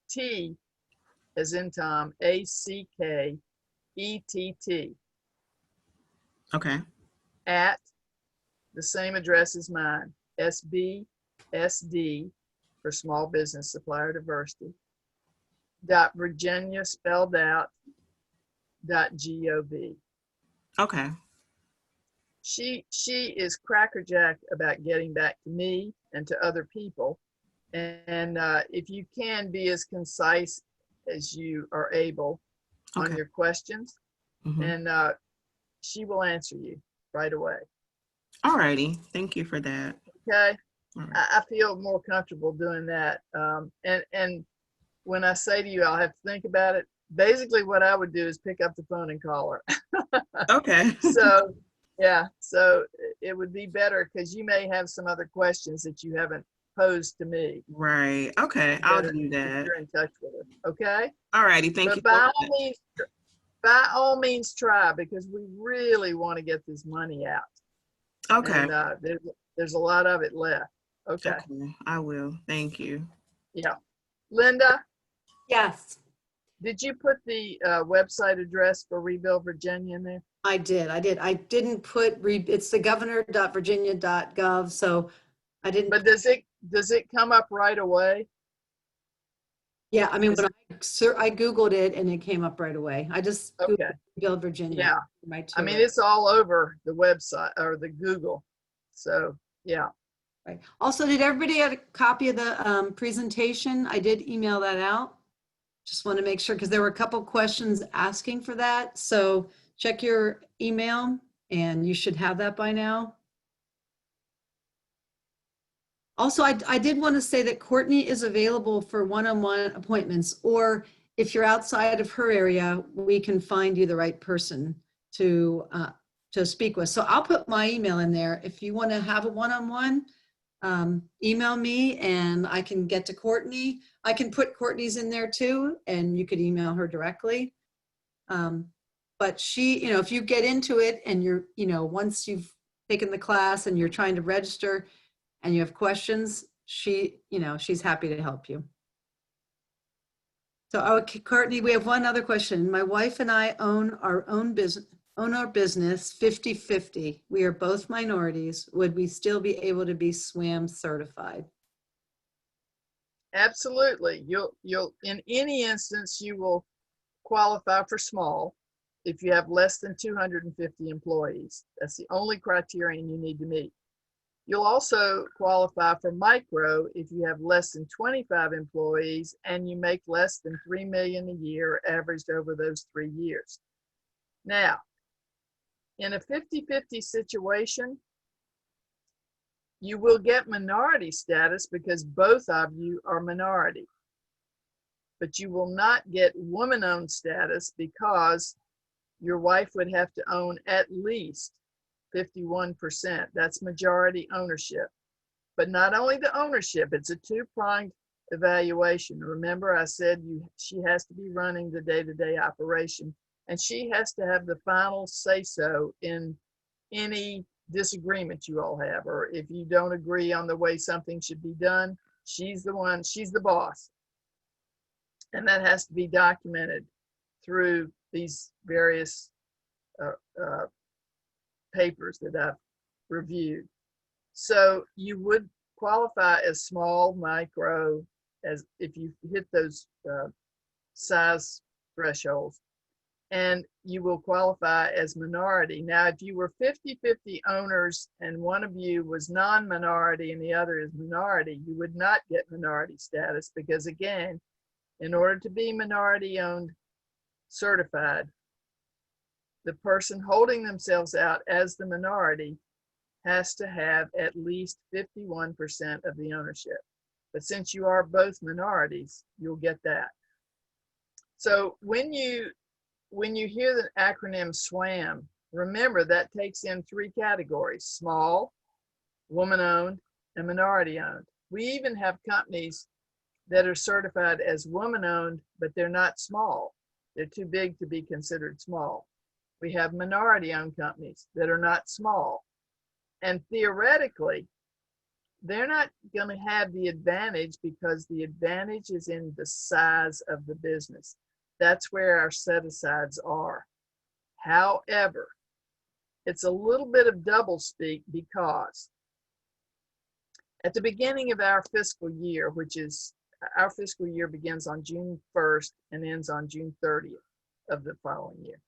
T as in Tom, ACKETT, Okay. at the same address as mine, SBSD for Small Business Supplier Diversity, .Virginia spelled out, .gov. Okay. She is crackerjack about getting back to me and to other people. And if you can be as concise as you are able on your questions, Mm-hmm. and she will answer you right away. All righty. Thank you for that. Okay. Right. I feel more comfortable doing that. And when I say to you, I'll have to think about it. Basically, what I would do is pick up the phone and call her. Okay. So, yeah. So it would be better because you may have some other questions that you haven't posed to me. Right. Okay. I'll do that. You're in touch with her. Okay. All righty. Thank you. By all means, try, because we really want to get this money out. Okay. And there's a lot of it left. Okay. I will. Thank you. Yeah. Linda, Yes, did you put the website address for Rebuild Virginia in there? I did. I didn't put, it's the governor.virginia.gov, so I didn't. But does it come up right away? Yeah, I mean, when I Googled it and it came up right away. I just Googled Rebuild Virginia. Yeah. Right, I mean, it's all over the website or the Google. So, yeah. Right. Also, did everybody get a copy of the presentation? I did email that out. Just want to make sure, because there were a couple questions asking for that. So check your email and you should have that by now. Also, I did want to say that Courtney is available for one-on-one appointments, or if you're outside of her area, we can find you the right person to speak with. So I'll put my email in there. If you want to have a one-on-one, email me and I can get to Courtney. I can put Courtney's in there too, and you could email her directly. But she, if you get into it and you're, once you've taken the class and you're trying to register and you have questions, she's happy to help you. So, okay, Courtney, we have one other question. My wife and I own our business 50-50. We are both minorities. Would we still be able to be SWaM certified? Absolutely. You'll in any instance, you will qualify for small if you have less than 250 employees. That's the only criterion you need to meet. You'll also qualify for micro if you have less than 25 employees and you make less than $3 million a year averaged over those 3 years. Now, in a 50-50 situation, you will get minority status because both of you are minority. But you will not get woman-owned status because your wife would have to own at least 51%. That's majority ownership. But not only the ownership, it's a two-pronged evaluation. Remember, I said she has to be running the day-to-day operation, and she has to have the final say-so in any disagreement you all have, or if you don't agree on the way something should be done, she's the boss. And that has to be documented through these various papers that I've reviewed. So you would qualify as small, micro, as if you hit those size thresholds, and you will qualify as minority. Now, if you were 50-50 owners and one of you was non-minority and the other is minority, you would not get minority status because, again, in order to be minority owned certified, the person holding themselves out as the minority has to have at least 51% of the ownership. But since you are both minorities, you'll get that. So when you hear the acronym SWaM, remember that takes in 3 categories: small, woman-owned, and minority-owned. We even have companies that are certified as woman-owned, but they're not small. They're too big to be considered small. We have minority-owned companies that are not small. And theoretically, they're not going to have the advantage because the advantage is in the size of the business. That's where our set-asides are. However, it's a little bit of doublespeak because at the beginning of our fiscal year, which is our fiscal year begins on June 1st and ends on June 30th of the following year.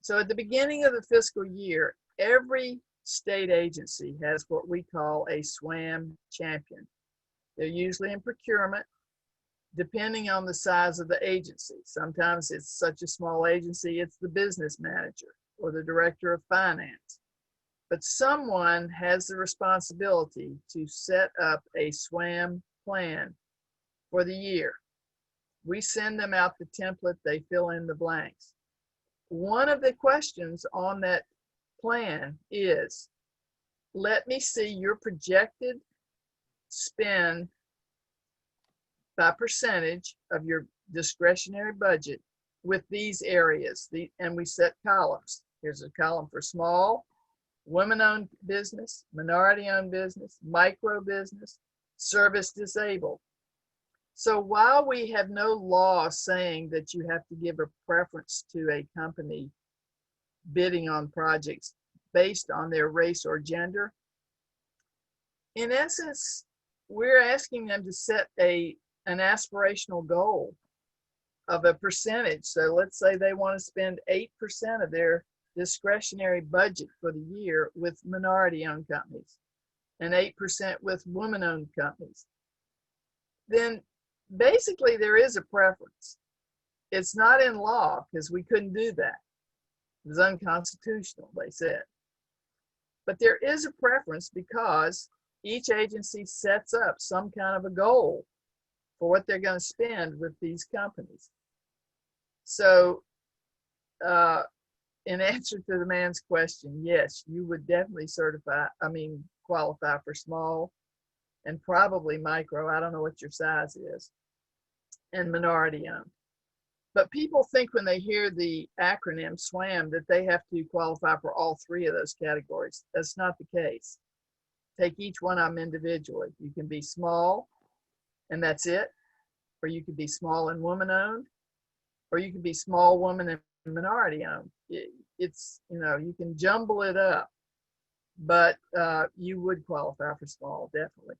So at the beginning of the fiscal year, every state agency has what we call a SWaM champion. They're usually in procurement, depending on the size of the agency. Sometimes it's such a small agency, it's the business manager or the director of finance. But someone has the responsibility to set up a SWaM plan for the year. We send them out the template, they fill in the blanks. One of the questions on that plan is, let me see your projected spend by percentage of your discretionary budget with these areas. And we set columns. Here's a column for small, women-owned business, minority-owned business, micro business, service disabled. So while we have no law saying that you have to give a preference to a company bidding on projects based on their race or gender, in essence, we're asking them to set an aspirational goal of a percentage. So let's say they want to spend 8% of their discretionary budget for the year with minority-owned companies and 8% with women-owned companies. Then basically there is a preference. It's not in law because we couldn't do that. It was unconstitutional, they said. But there is a preference because each agency sets up some kind of a goal for what they're going to spend with these companies. So in answer to the man's question, yes, you would definitely qualify for small and probably micro. I don't know what your size is, and minority owned. But people think when they hear the acronym SWaM that they have to qualify for all 3 of those categories. That's not the case. Take each one of them individually. You can be small and that's it, or you could be small and woman owned, or you can be small woman and minority owned. It's, you can jumble it up, but you would qualify for small, definitely.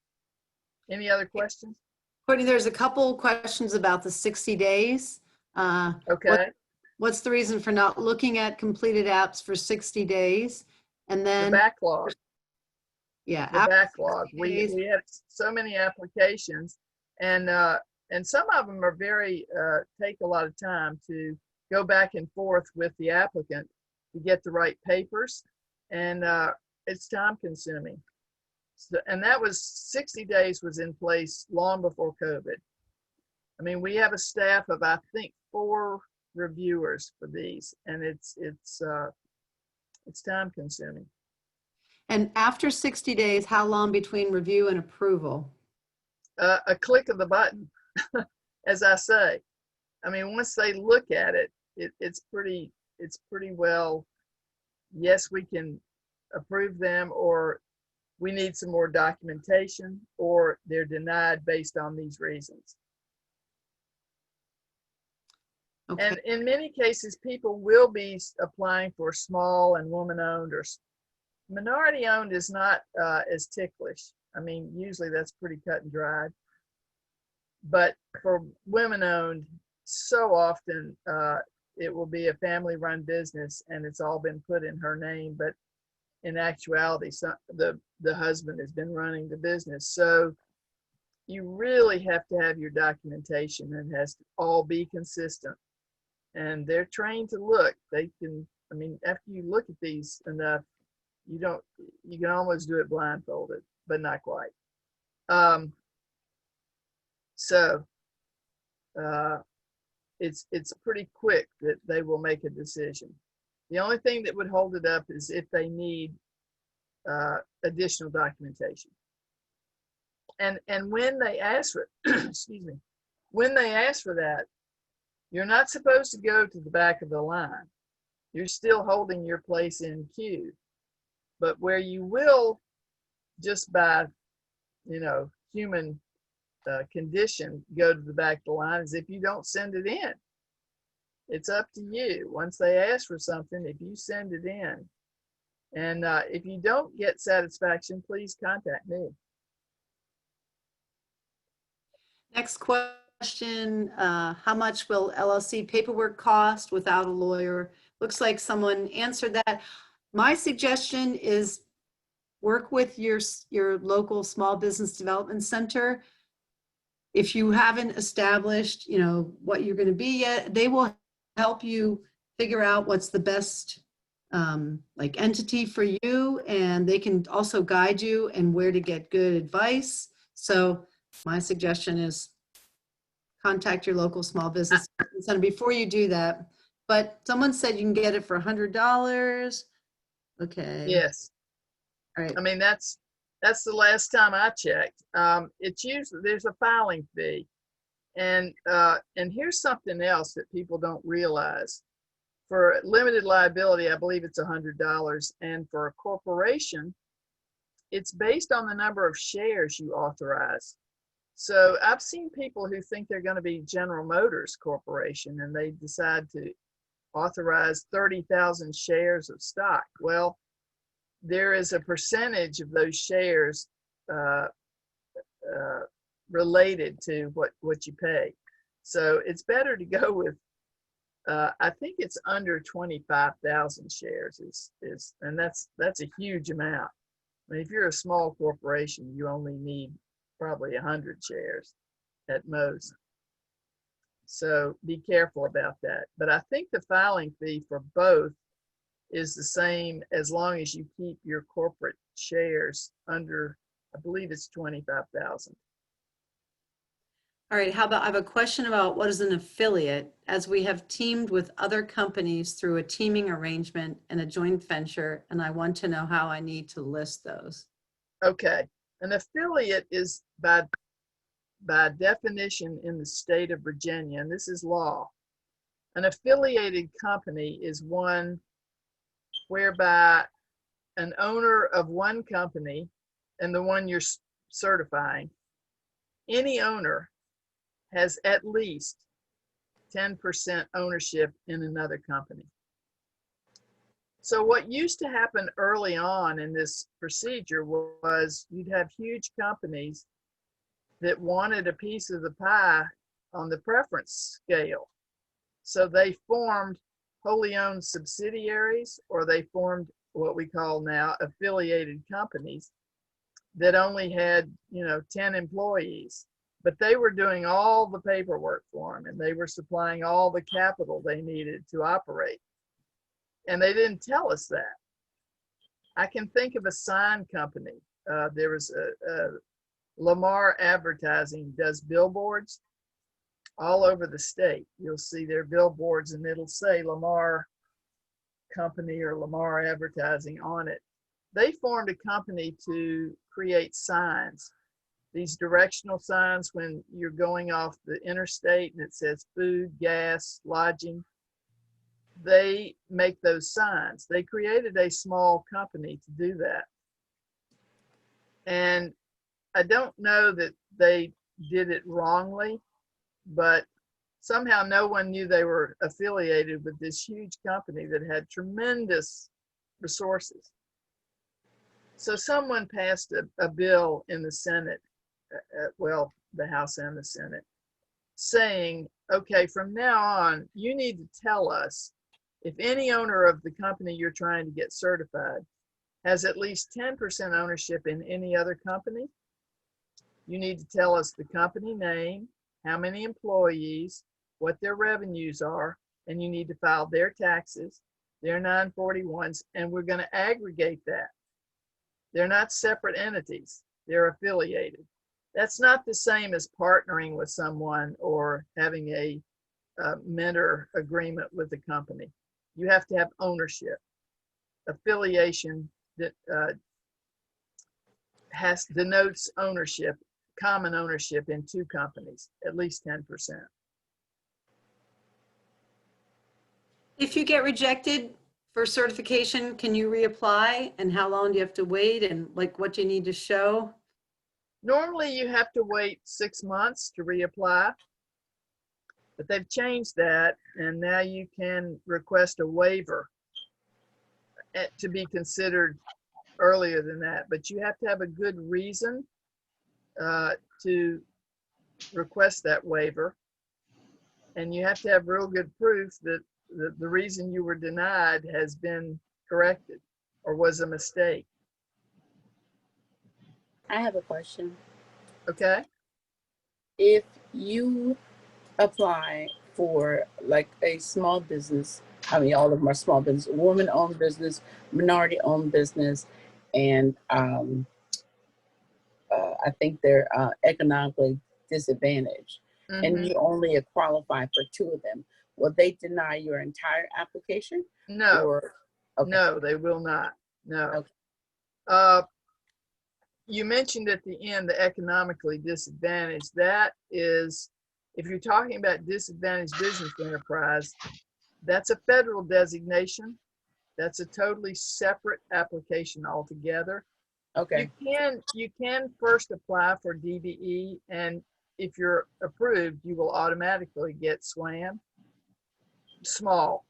Any other questions? Courtney, there's a couple questions about the 60 days. Okay. What's the reason for not looking at completed apps for 60 days? And then the backlog. Yeah. the after backlog. 60 days. We have so many applications, and some of them are very take a lot of time to go back and forth with the applicant to get the right papers, and it's time consuming. So, and that was 60 days was in place long before COVID. I mean, we have a staff of, I think, 4 reviewers for these, and it's time consuming. And after 60 days, how long between review and approval? A click of the button, as I say. I mean, once they look at it, it's pretty well, yes, we can approve them, or we need some more documentation, or they're denied based on these reasons. Okay. And in many cases, people will be applying for small and woman-owned, or minority-owned is not as ticklish. I mean, usually that's pretty cut and dried. But for women-owned, so often it will be a family-run business, and it's all been put in her name. But in actuality, the husband has been running the business. So you really have to have your documentation, and it has to all be consistent. And they're trained to look. They can, I mean, after you look at these enough, you can almost do it blindfolded, but not quite. It's pretty quick that they will make a decision. The only thing that would hold it up is if they need additional documentation. And when they ask for, excuse me, when they ask for that, you're not supposed to go to the back of the line. You're still holding your place in queue. But where you will, just by, human condition, go to the back of the line is if you don't send it in. It's up to you. Once they ask for something, if you send it in, and if you don't get satisfaction, please contact me. Next question, how much will LLC paperwork cost without a lawyer? Looks like someone answered that. My suggestion is work with your local small business development center. If you haven't established, what you're going to be yet, they will help you figure out what's the best entity for you, and they can also guide you and where to get good advice. So my suggestion is contact your local small business center before you do that. But someone said you can get it for $100. Okay. Yes. All right. I mean, that's the last time I checked. It's usually, there's a filing fee. And here's something else that people don't realize. For limited liability, I believe it's $100. And for a corporation, it's based on the number of shares you authorize. So I've seen people who think they're going to be General Motors Corporation, and they decide to authorize 30,000 shares of stock. Well, there is a percentage of those shares related to what you pay. So it's better to go with, I think it's under 25,000 shares and that's a huge amount. I mean, if you're a small corporation, you only need probably 100 shares at most. So be careful about that. But I think the filing fee for both is the same as long as you keep your corporate shares under, I believe it's 25,000. All right, how about, I have a question about what is an affiliate, as we have teamed with other companies through a teaming arrangement and a joint venture, and I want to know how I need to list those. Okay, an affiliate is by definition in the state of Virginia, and this is law. An affiliated company is one whereby an owner of one company and the one you're certifying, any owner has at least 10% ownership in another company. So what used to happen early on in this procedure was you'd have huge companies that wanted a piece of the pie on the preference scale. So they formed wholly owned subsidiaries, or they formed what we call now affiliated companies. that only had, 10 employees, but they were doing all the paperwork for them and they were supplying all the capital they needed to operate. And they didn't tell us that. I can think of a sign company. There was a Lamar Advertising does billboards all over the state. You'll see their billboards and it'll say Lamar Company or Lamar Advertising on it. They formed a company to create signs, these directional signs when you're going off the interstate and it says food, gas, lodging. They make those signs. They created a small company to do that. And I don't know that they did it wrongly, but somehow no one knew they were affiliated with this huge company that had tremendous resources. So someone passed a bill in the Senate, well, the House and the Senate, saying, okay, from now on, you need to tell us if any owner of the company you're trying to get certified has at least 10% ownership in any other company. You need to tell us the company name, how many employees, what their revenues are, and you need to file their taxes, their 941s, and we're going to aggregate that. They're not separate entities. They're affiliated. That's not the same as partnering with someone or having a mentor agreement with the company. You have to have ownership. Affiliation that denotes ownership, common ownership in two companies, at least 10%. If you get rejected for certification, can you reapply? And how long do you have to wait? And like what you need to show? Normally you have to wait 6 months to reapply, but they've changed that. And now you can request a waiver to be considered earlier than that, but you have to have a good reason to request that waiver. And you have to have real good proof that the reason you were denied has been corrected or was a mistake. I have a question. Okay. If you apply for like a small business, I mean, all of them are small business, woman-owned business, minority-owned business, and I think they're economically disadvantaged, and you only qualify for 2 of them. Will they deny your entire application? No. Or, okay. No, they will not. No. Okay. You mentioned at the end the economically disadvantaged. That is, if you're talking about disadvantaged business enterprise, that's a federal designation. That's a totally separate application altogether. Okay. You can first apply for DBE, and if you're approved, you will automatically get SWaM. Small.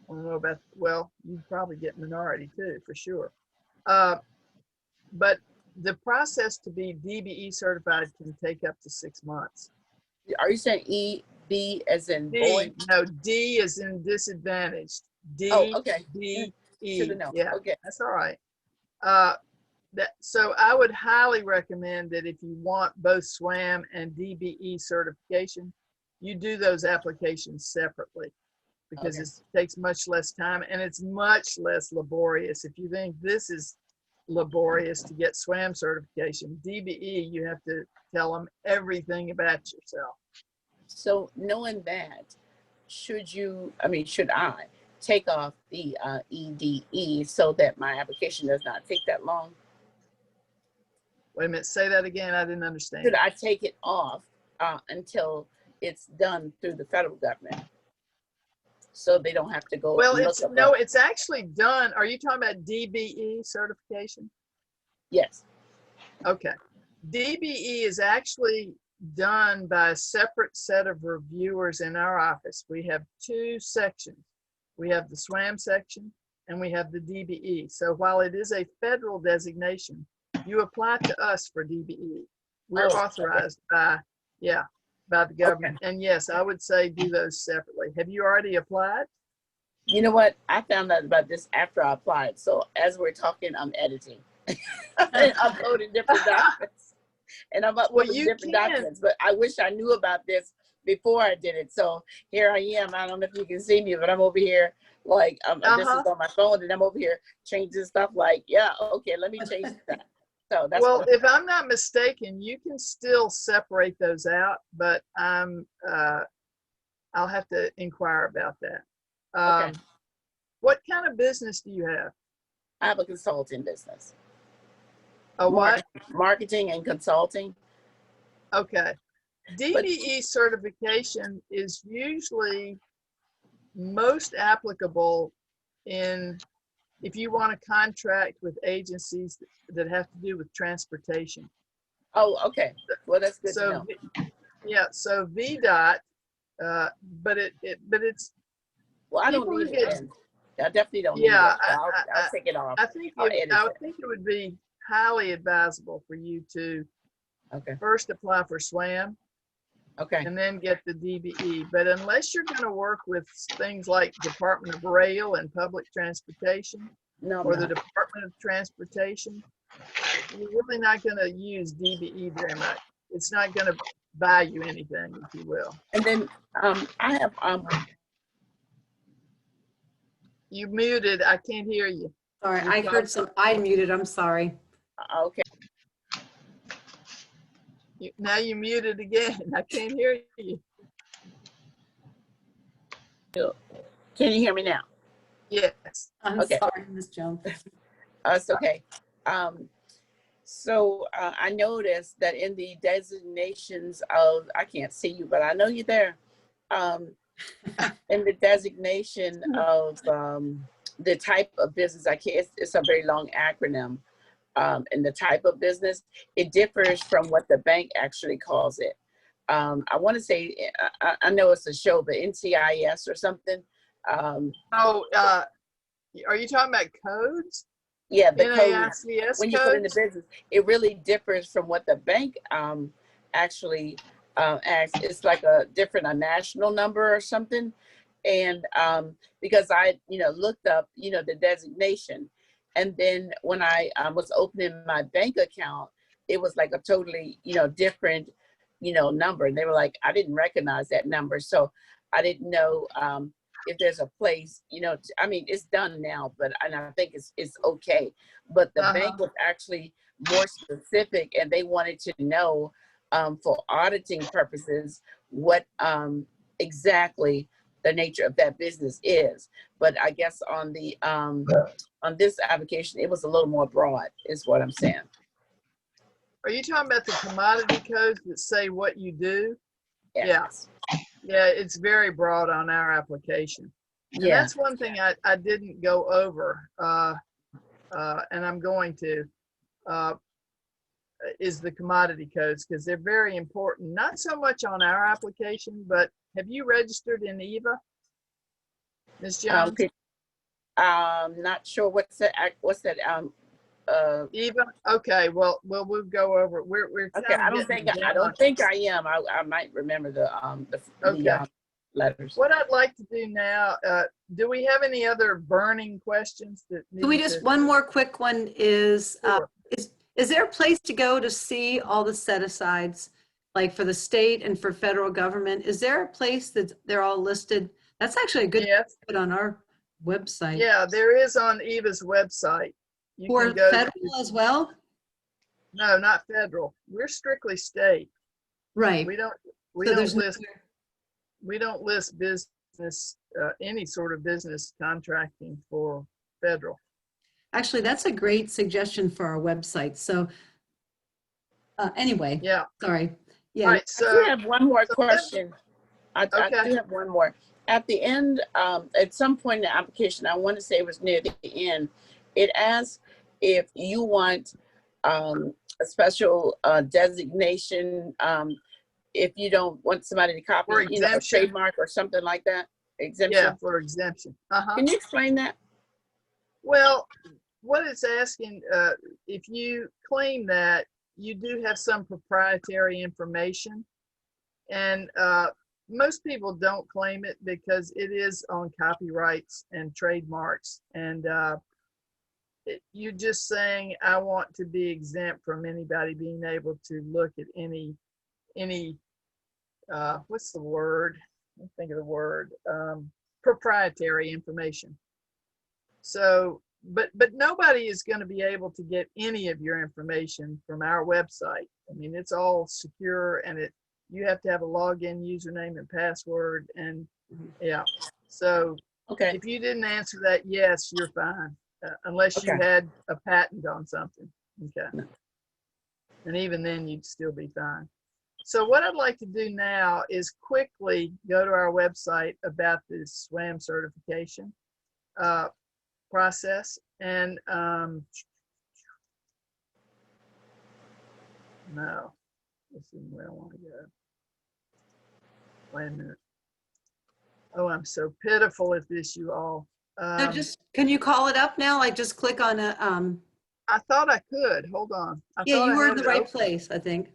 I don't know about, well, you'd probably get minority too, for sure. But the process to be DBE certified can take up to 6 months. Are you saying E, B as in boy? No, D is in disadvantaged. D, Oh, okay. D, E. Should've known. Yeah, Okay. that's all right. So I would highly recommend that if you want both SWaM and DBE certification, you do those applications separately, because Okay. it takes much less time and it's much less laborious. If you think this is laborious to get SWaM certification, DBE, you have to tell them everything about yourself. So knowing that, should I take off the EDE so that my application does not take that long? Wait a minute, say that again. I didn't understand. Should I take it off until it's done through the federal government, so they don't have to go? Well, it's actually done. Are you talking about DBE certification? Yes. Okay. DBE is actually done by a separate set of reviewers in our office. We have 2 sections. We have the SWaM section and we have the DBE. So while it is a federal designation, you apply to us for DBE. We're authorized by the government. Okay. And yes, I would say do those separately. Have you already applied? You know what? I found out about this after I applied. So as we're talking, I'm editing. and uploading different documents. And I'm uploading you different can. documents, but I wish I knew about this before I did it. So here I am. I don't know if you can see me, but I'm over here like this is on my phone, and I'm over here changing stuff. Like, yeah, okay, let me change that. So that's Well, if I'm not mistaken, you can still separate those out, but I'll have to inquire about that. okay. What kind of business do you have? I have a consulting business. A what? Marketing and consulting. Okay. DBE certification is usually most applicable if you want to contract with agencies that have to do with transportation. Oh, okay. Well, that's good to know. Yeah, so VDOT, but it's. Well, I don't need it then. I definitely don't need it. I'll take it off. I think it would be highly advisable for you to first apply for SWaM. Okay. And then get the DBE. But unless you're going to work with things like Department of Rail and Public Transportation or the Department of Transportation, you're really not going to use DBE very much. It's not going to buy you anything, if you will. And then I have You muted. I can't hear you. Sorry, I heard I muted. I'm sorry. Okay. Now you muted again. I can't hear you. Can you hear me now? Yes. I'm sorry, Ms. Jones. It's okay. So I noticed that in the designations of, I can't see you, but I know you're there. In the designation of the type of business, it's a very long acronym. And the type of business, it differs from what the bank actually calls it. I want to say, I know it's a show, but NCIS or something. Are you talking about codes? Yeah, the codes. When you put in the codes? business, it really differs from what the bank actually asks. It's like a national number or something. And because I, looked up, the designation. And then when I was opening my bank account, it was like a totally, different, number. And they were like, I didn't recognize that number. So I didn't know if there's a place, I mean, it's done now, and I think it's okay. But the bank was actually more specific, and they wanted to know for auditing purposes what exactly the nature of that business is. But I guess on the on this application, it was a little more broad, is what I'm saying. Are you talking about the commodity codes that say what you do? Yes. Yeah, it's very broad on our application. And that's one thing I didn't go over, and I'm going to, is the commodity codes, because they're very important. Not so much on our application, but have you registered in EVA, Ms. Jones? Not sure what's that EVA? Okay, well we'll go over it. We're okay. I don't think I am. I might remember the letters. What I'd like to do now, do we have any other burning questions that Can we just, one more quick one is, Sure. Is there a place to go to see all the set-asides, like for the state and for federal government? Is there a place that they're all listed? That's actually a good thing to put on our website. Yeah, there is on EVA's website. You For can go federal as well? No, not federal. We're strictly state. Right. We don't list business, any sort of business contracting for federal. Actually, that's a great suggestion for our website. So anyway, sorry. Yeah. All right, so I do have one more question. I do have one more. At the end, at some point in the application, I want to say it was near the end, it asks if you want a special designation, if you don't want somebody to copy, a trademark or something like that. Exemption. Yeah, for exemption. Can you explain that? Well, what it's asking, if you claim that, you do have some proprietary information, and most people don't claim it because it is on copyrights and trademarks, and you're just saying, I want to be exempt from anybody being able to look at any what's the word? I can't think of the word. Proprietary information. So, but nobody is going to be able to get any of your information from our website. I mean, it's all secure, and you have to have a login username and password, and yeah. So Okay. if you didn't answer that yes, you're fine, unless you Okay. had a patent on something. Okay. And even then, you'd still be fine. So what I'd like to do now is quickly go to our website about this SWaM certification process. And no, this isn't where I want to go. Wait a minute. Oh, I'm so pitiful at this, you all. No, can you call it up now? Like just click on a, I thought I could. Hold on. yeah, you I were had in the it right open. place, I think.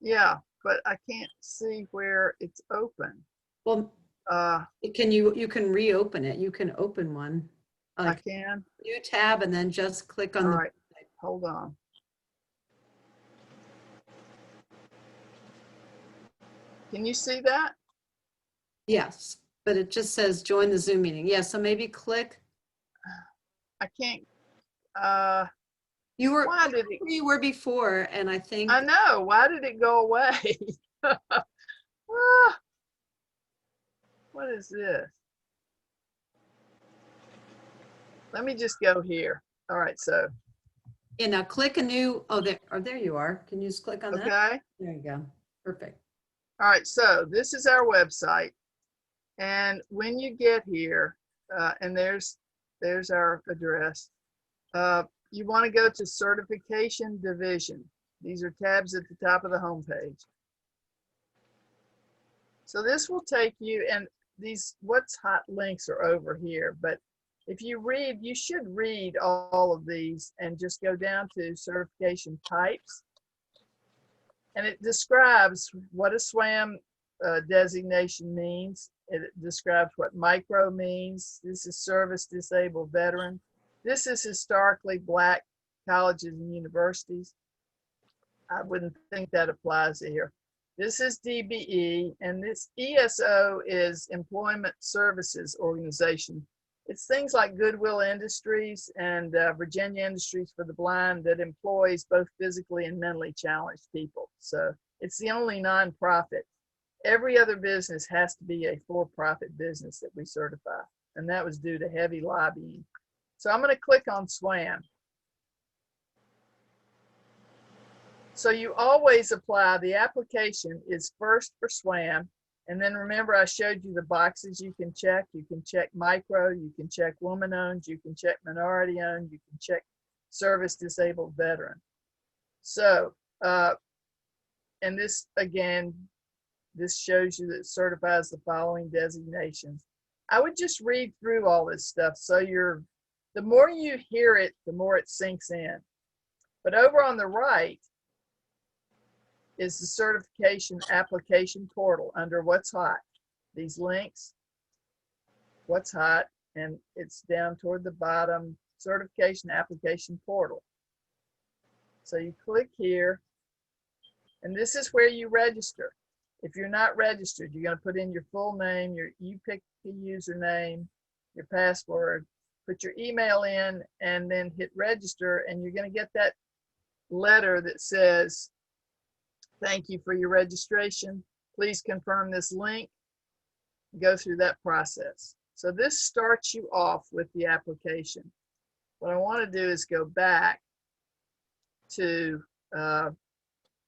Yeah, but I can't see where it's open. Well, you can reopen it. You can open one. I can. New tab and then just click on All the. right, hold on. Can you see that? Yes, but it just says join the Zoom meeting. Yeah, so maybe click. I can't. You were Why did where you were before, and I think. I know. Why did it go away? What is this? Let me just go here. All right, so. Yeah, now click a new, there you are. Can you just click on that? Okay. There you go. Perfect. All right, so this is our website. And when you get here, and there's our address, you want to go to Certification Division. These are tabs at the top of the homepage. So this will take you, and these what's hot links are over here, but if you read, you should read all of these and just go down to certification types. And it describes what a SWaM designation means. It describes what micro means. This is service disabled veteran. This is historically Black colleges and universities. I wouldn't think that applies here. This is DBE, and this ESO is Employment Services Organization. It's things like Goodwill Industries and Virginia Industries for the Blind that employs both physically and mentally challenged people. So it's the only nonprofit. Every other business has to be a for-profit business that we certify, and that was due to heavy lobbying. So I'm going to click on SWaM. So you always apply, the application is first for SWaM, and then remember I showed you the boxes you can check. You can check micro, you can check woman-owned, you can check minority-owned, you can check service disabled veteran. So, and this again, this shows you that it certifies the following designations. I would just read through all this stuff so the more you hear it, the more it sinks in. But over on the right is the certification application portal under what's hot. These links, what's hot, and it's down toward the bottom, certification application portal. So you click here, and this is where you register. If you're not registered, you're going to put in your full name, you pick the username, your password, put your email in, and then hit register, and you're going to get that letter that says, thank you for your registration. Please confirm this link. Go through that process. So this starts you off with the application. What I want to do is go back to,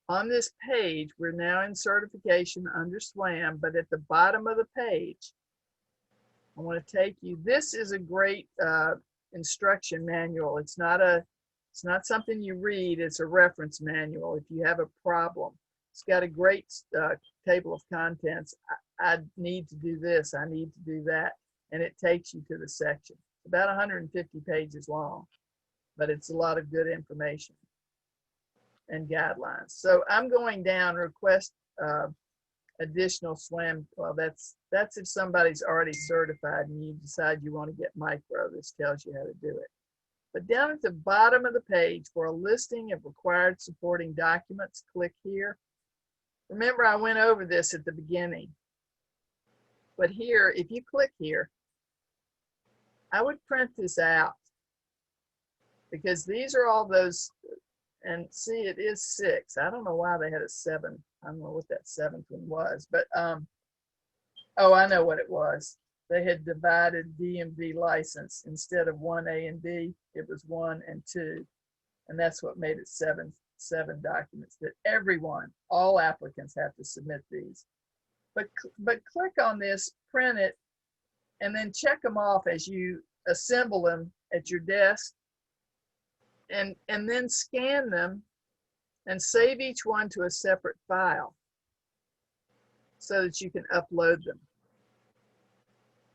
on this page, we're now in certification under SWaM, but at the bottom of the page, I want to take you, this is a great instruction manual. It's not something you read, it's a reference manual if you have a problem. It's got a great table of contents. I need to do this, I need to do that, and it takes you to the section. It's about 150 pages long, but it's a lot of good information and guidelines. So I'm going down, request additional SWaM. Well, that's if somebody's already certified and you decide you want to get micro. This tells you how to do it. But down at the bottom of the page for a listing of required supporting documents, click here. Remember, I went over this at the beginning. But here, if you click here, I would print this out because these are all those, and see, it is 6. I don't know why they had a 7. I don't know what that 7th one was, but oh, I know what it was. They had divided DMV license. Instead of 1A and B, it was 1 and 2. And that's what made it seven documents that everyone, all applicants have to submit these. But click on this, print it, and then check them off as you assemble them at your desk. And then scan them and save each one to a separate file so that you can upload them.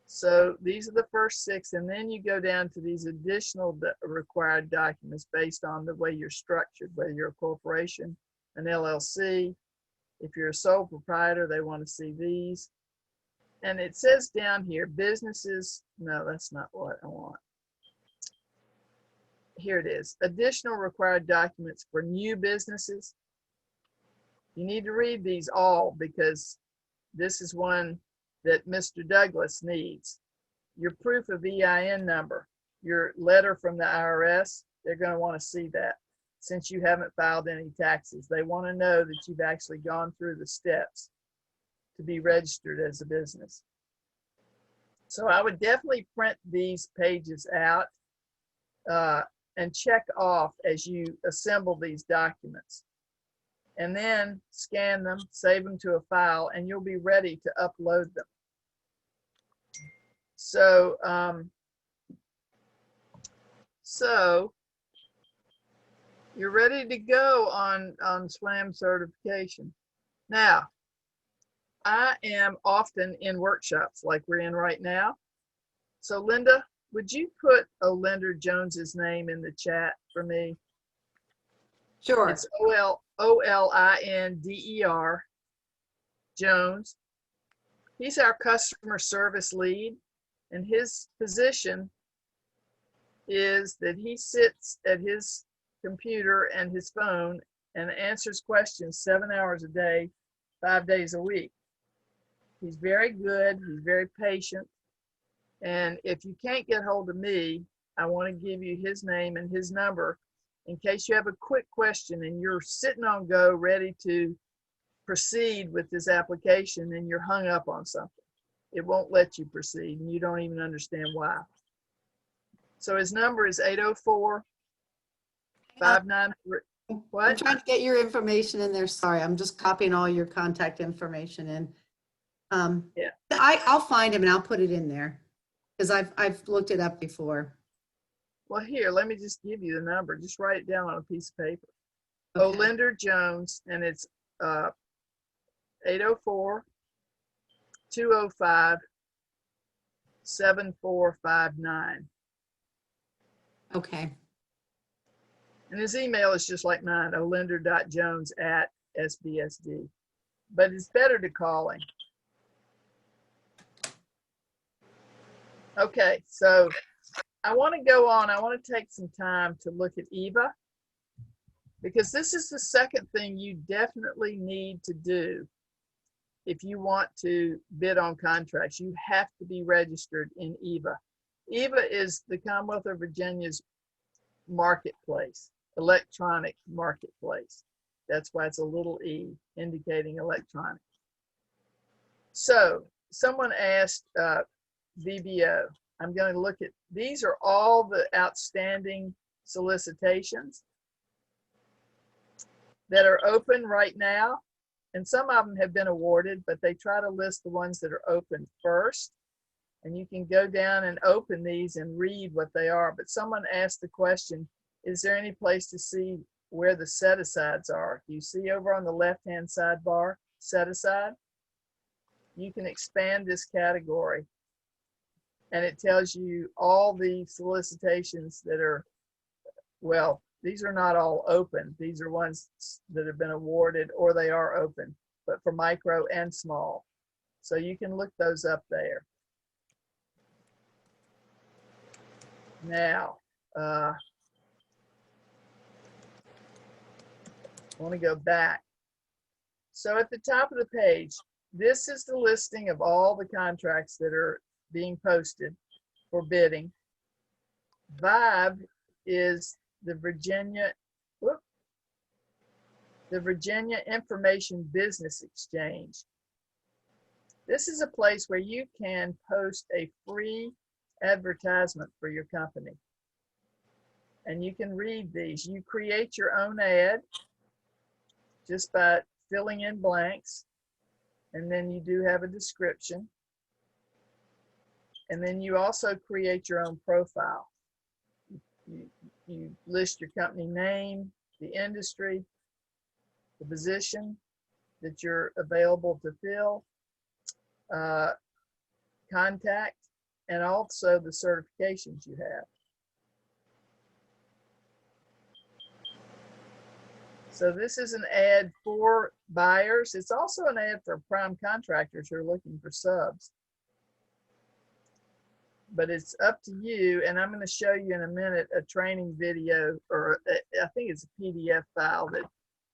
So these are the first 6, and then you go down to these additional required documents based on the way you're structured, whether you're a corporation, an LLC. If you're a sole proprietor, they want to see these. And it says down here, businesses, no, that's not what I want. Here it is, additional required documents for new businesses. You need to read these all because this is one that Mr. Douglas needs. Your proof of EIN number, your letter from the IRS, they're going to want to see that since you haven't filed any taxes. They want to know that you've actually gone through the steps to be registered as a business. So I would definitely print these pages out and check off as you assemble these documents. And then scan them, save them to a file, and you'll be ready to upload them. So, you're ready to go on SWaM certification. Now, I am often in workshops like we're in right now. So Linda, would you put Olinder Jones's name in the chat for me? Sure. It's Olinder Jones. He's our customer service lead, and his position is that he sits at his computer and his phone and answers questions 7 hours a day, 5 days a week. He's very good. He's very patient. And if you can't get hold of me, I want to give you his name and his number in case you have a quick question and you're sitting on go ready to proceed with this application and you're hung up on something. It won't let you proceed and you don't even understand why. So his number is 804-593. What? I'm trying to get your information in there. Sorry, I'm just copying all your contact information in. Yeah. I'll find him and I'll put it in there because I've looked it up before. Well, here, let me just give you the number. Just write it down on a piece of paper. Okay. Olinder Jones, and it's 804-205-7459. Okay. And his email is just like mine, olinder.jones@sbsd. But it's better to call him. Okay, so I want to go on. I want to take some time to look at EVA because this is the second thing you definitely need to do if you want to bid on contracts. You have to be registered in EVA. EVA is the Commonwealth of Virginia's marketplace, electronic marketplace. That's why it's a little e, indicating electronic. So someone asked VBO. I'm going to look at, these are all the outstanding solicitations that are open right now. And some of them have been awarded, but they try to list the ones that are open first. And you can go down and open these and read what they are. But someone asked the question, is there any place to see where the set-asides are? You see over on the left-hand sidebar, set-aside? You can expand this category. And it tells you all the solicitations that are, well, these are not all open. These are ones that have been awarded or they are open, but for micro and small. So you can look those up there. Now, I want to go back. So at the top of the page, this is the listing of all the contracts that are being posted for bidding. VIBE is the Virginia Information Business Exchange. This is a place where you can post a free advertisement for your company. And you can read these. You create your own ad just by filling in blanks. And then you do have a description. And then you also create your own profile. You list your company name, the industry, the position that you're available to fill, contact, and also the certifications you have. So this is an ad for buyers. It's also an ad for prime contractors who are looking for subs. But it's up to you, and I'm going to show you in a minute a training video, or I think it's a PDF file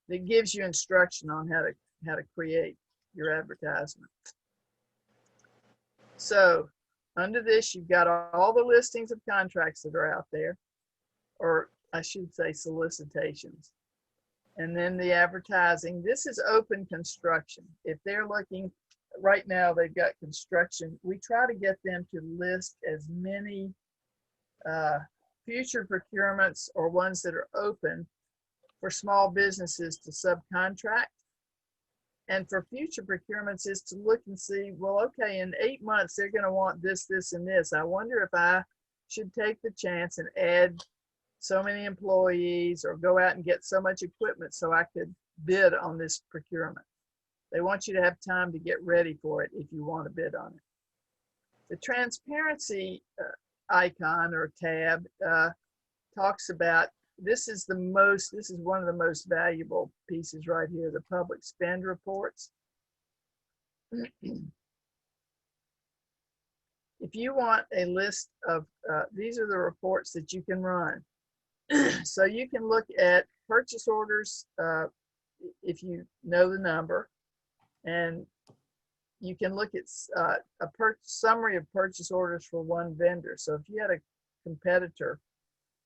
that gives you instruction on how to create your advertisement. So under this, you've got all the listings of contracts that are out there, or I should say solicitations. And then the advertising. This is open construction. If they're looking, right now they've got construction, we try to get them to list as many future procurements or ones that are open for small businesses to subcontract. And for future procurements is to look and see, well, okay, in 8 months, they're going to want this, this, and this. I wonder if I should take the chance and add so many employees or go out and get so much equipment so I could bid on this procurement. They want you to have time to get ready for it if you want to bid on it. The transparency icon or tab talks about, this is one of the most valuable pieces right here, the public spend reports. If you want a list of, these are the reports that you can run. So you can look at purchase orders if you know the number, and you can look at a summary of purchase orders for one vendor. So if you had a competitor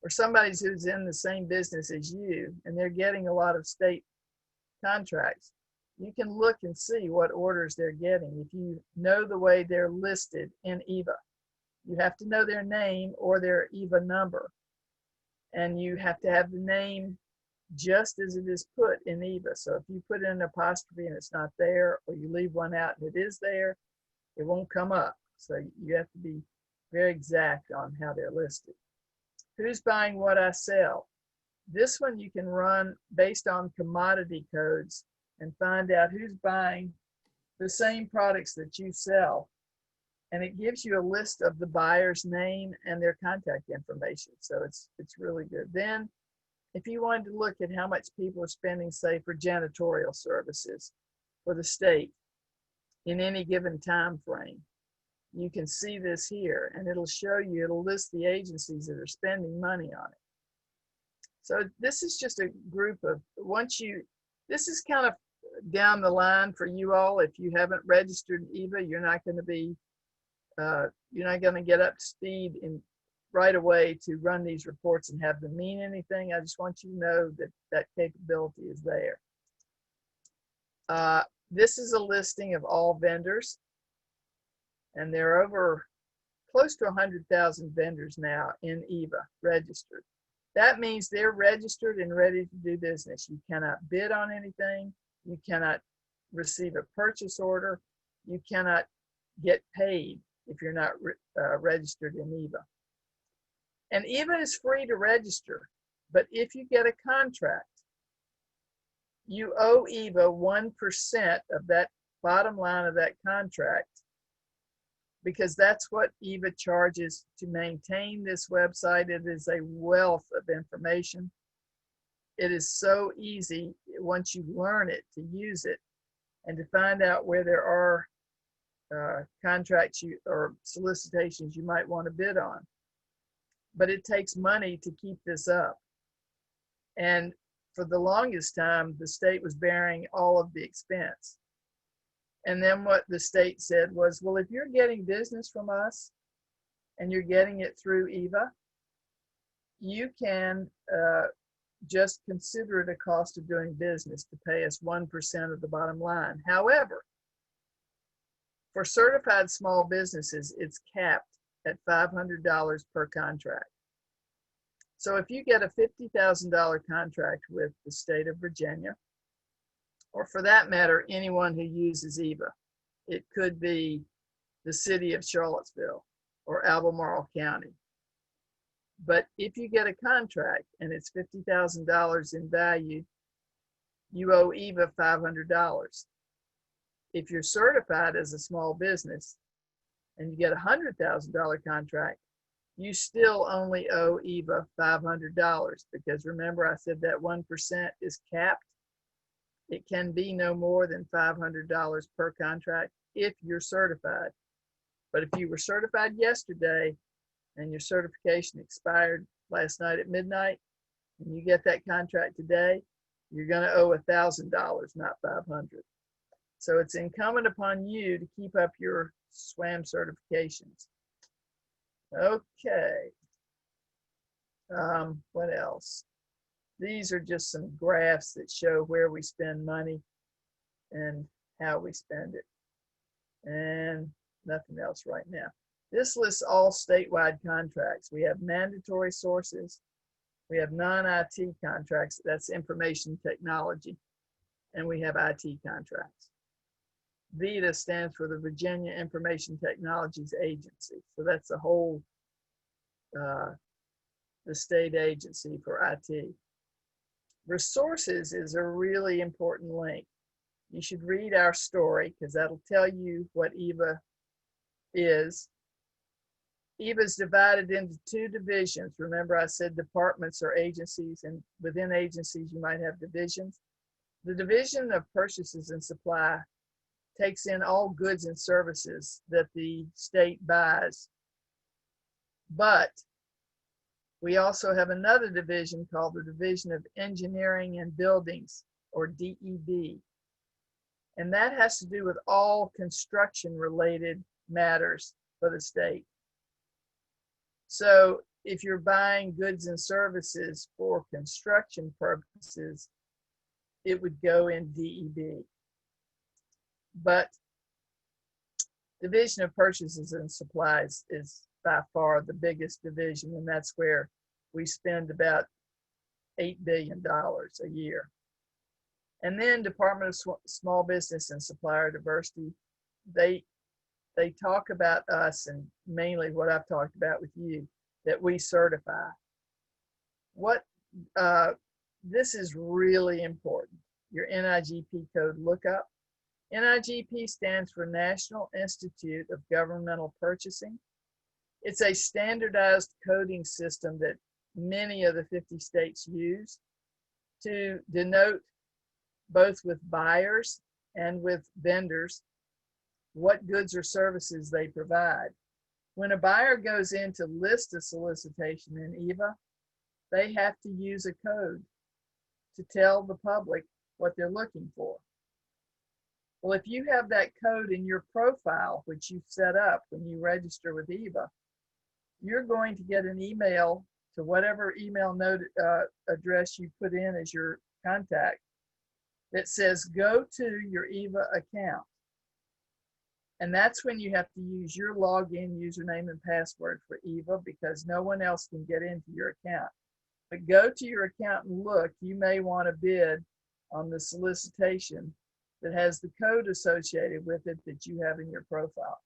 or somebody who's in the same business as you and they're getting a lot of state contracts, you can look and see what orders they're getting. If you know the way they're listed in EVA, you have to know their name or their EVA number. And you have to have the name just as it is put in EVA. So if you put in an apostrophe and it's not there, or you leave one out and it is there, it won't come up. So you have to be very exact on how they're listed. Who's buying what I sell? This one you can run based on commodity codes and find out who's buying the same products that you sell. And it gives you a list of the buyer's name and their contact information. So it's really good. Then if you wanted to look at how much people are spending, say, for janitorial services for the state in any given time frame, you can see this here, and it'll show you, it'll list the agencies that are spending money on it. So this is just a group of, this is kind of down the line for you all. If you haven't registered EVA, you're not going to get up to speed right away to run these reports and have them mean anything. I just want you to know that that capability is there. This is a listing of all vendors, and there are over close to 100,000 vendors now in EVA registered. That means they're registered and ready to do business. You cannot bid on anything. You cannot receive a purchase order. You cannot get paid if you're not registered in EVA. And EVA is free to register, but if you get a contract, you owe EVA 1% of that bottom line of that contract, because that's what EVA charges to maintain this website. It is a wealth of information. It is so easy once you learn it to use it and to find out where there are contracts or solicitations you might want to bid on. but it takes money to keep this up. And for the longest time, the state was bearing all of the expense. And then what the state said was, well, if you're getting business from us and you're getting it through EVA, you can just consider it a cost of doing business to pay us 1% of the bottom line. However, for certified small businesses, it's capped at $500 per contract. So if you get a $50,000 contract with the state of Virginia, or for that matter, anyone who uses EVA, it could be the city of Charlottesville or Albemarle County. But if you get a contract and it's $50,000 in value, you owe EVA $500. If you're certified as a small business and you get a $100,000 contract, you still only owe EVA $500, because remember I said that 1% is capped. It can be no more than $500 per contract if you're certified. But if you were certified yesterday and your certification expired last night at midnight, and you get that contract today, you're going to owe $1,000, not $500. So it's incumbent upon you to keep up your SWaM certifications. Okay. What else? These are just some graphs that show where we spend money and how we spend it. And nothing else right now. This lists all statewide contracts. We have mandatory sources. We have non-IT contracts. That's information technology. And we have IT contracts. VITA stands for the Virginia Information Technologies Agency. So that's the whole, the state agency for IT. Resources is a really important link. You should read our story because that'll tell you what EVA is. EVA is divided into two divisions. Remember I said departments or agencies, and within agencies you might have divisions. The division of purchases and supply takes in all goods and services that the state buys. But we also have another division called the Division of Engineering and Buildings, or DEB. And that has to do with all construction related matters for the state. So if you're buying goods and services for construction purposes, it would go in DEB. But Division of Purchases and Supplies is by far the biggest division, and that's where we spend about $8 billion a year. And then Department of Small Business and Supplier Diversity, they talk about us, and mainly what I've talked about with you, that we certify. This is really important, your NIGP code lookup. NIGP stands for National Institute of Governmental Purchasing. It's a standardized coding system that many of the 50 states use to denote, both with buyers and with vendors, what goods or services they provide. When a buyer goes in to list a solicitation in EVA, they have to use a code to tell the public what they're looking for. Well, if you have that code in your profile, which you set up when you register with EVA, you're going to get an email to whatever email note address you put in as your contact that says, go to your EVA account. And that's when you have to use your login username and password for EVA, because no one else can get into your account. But go to your account and look. You may want to bid on the solicitation that has the code associated with it that you have in your profile.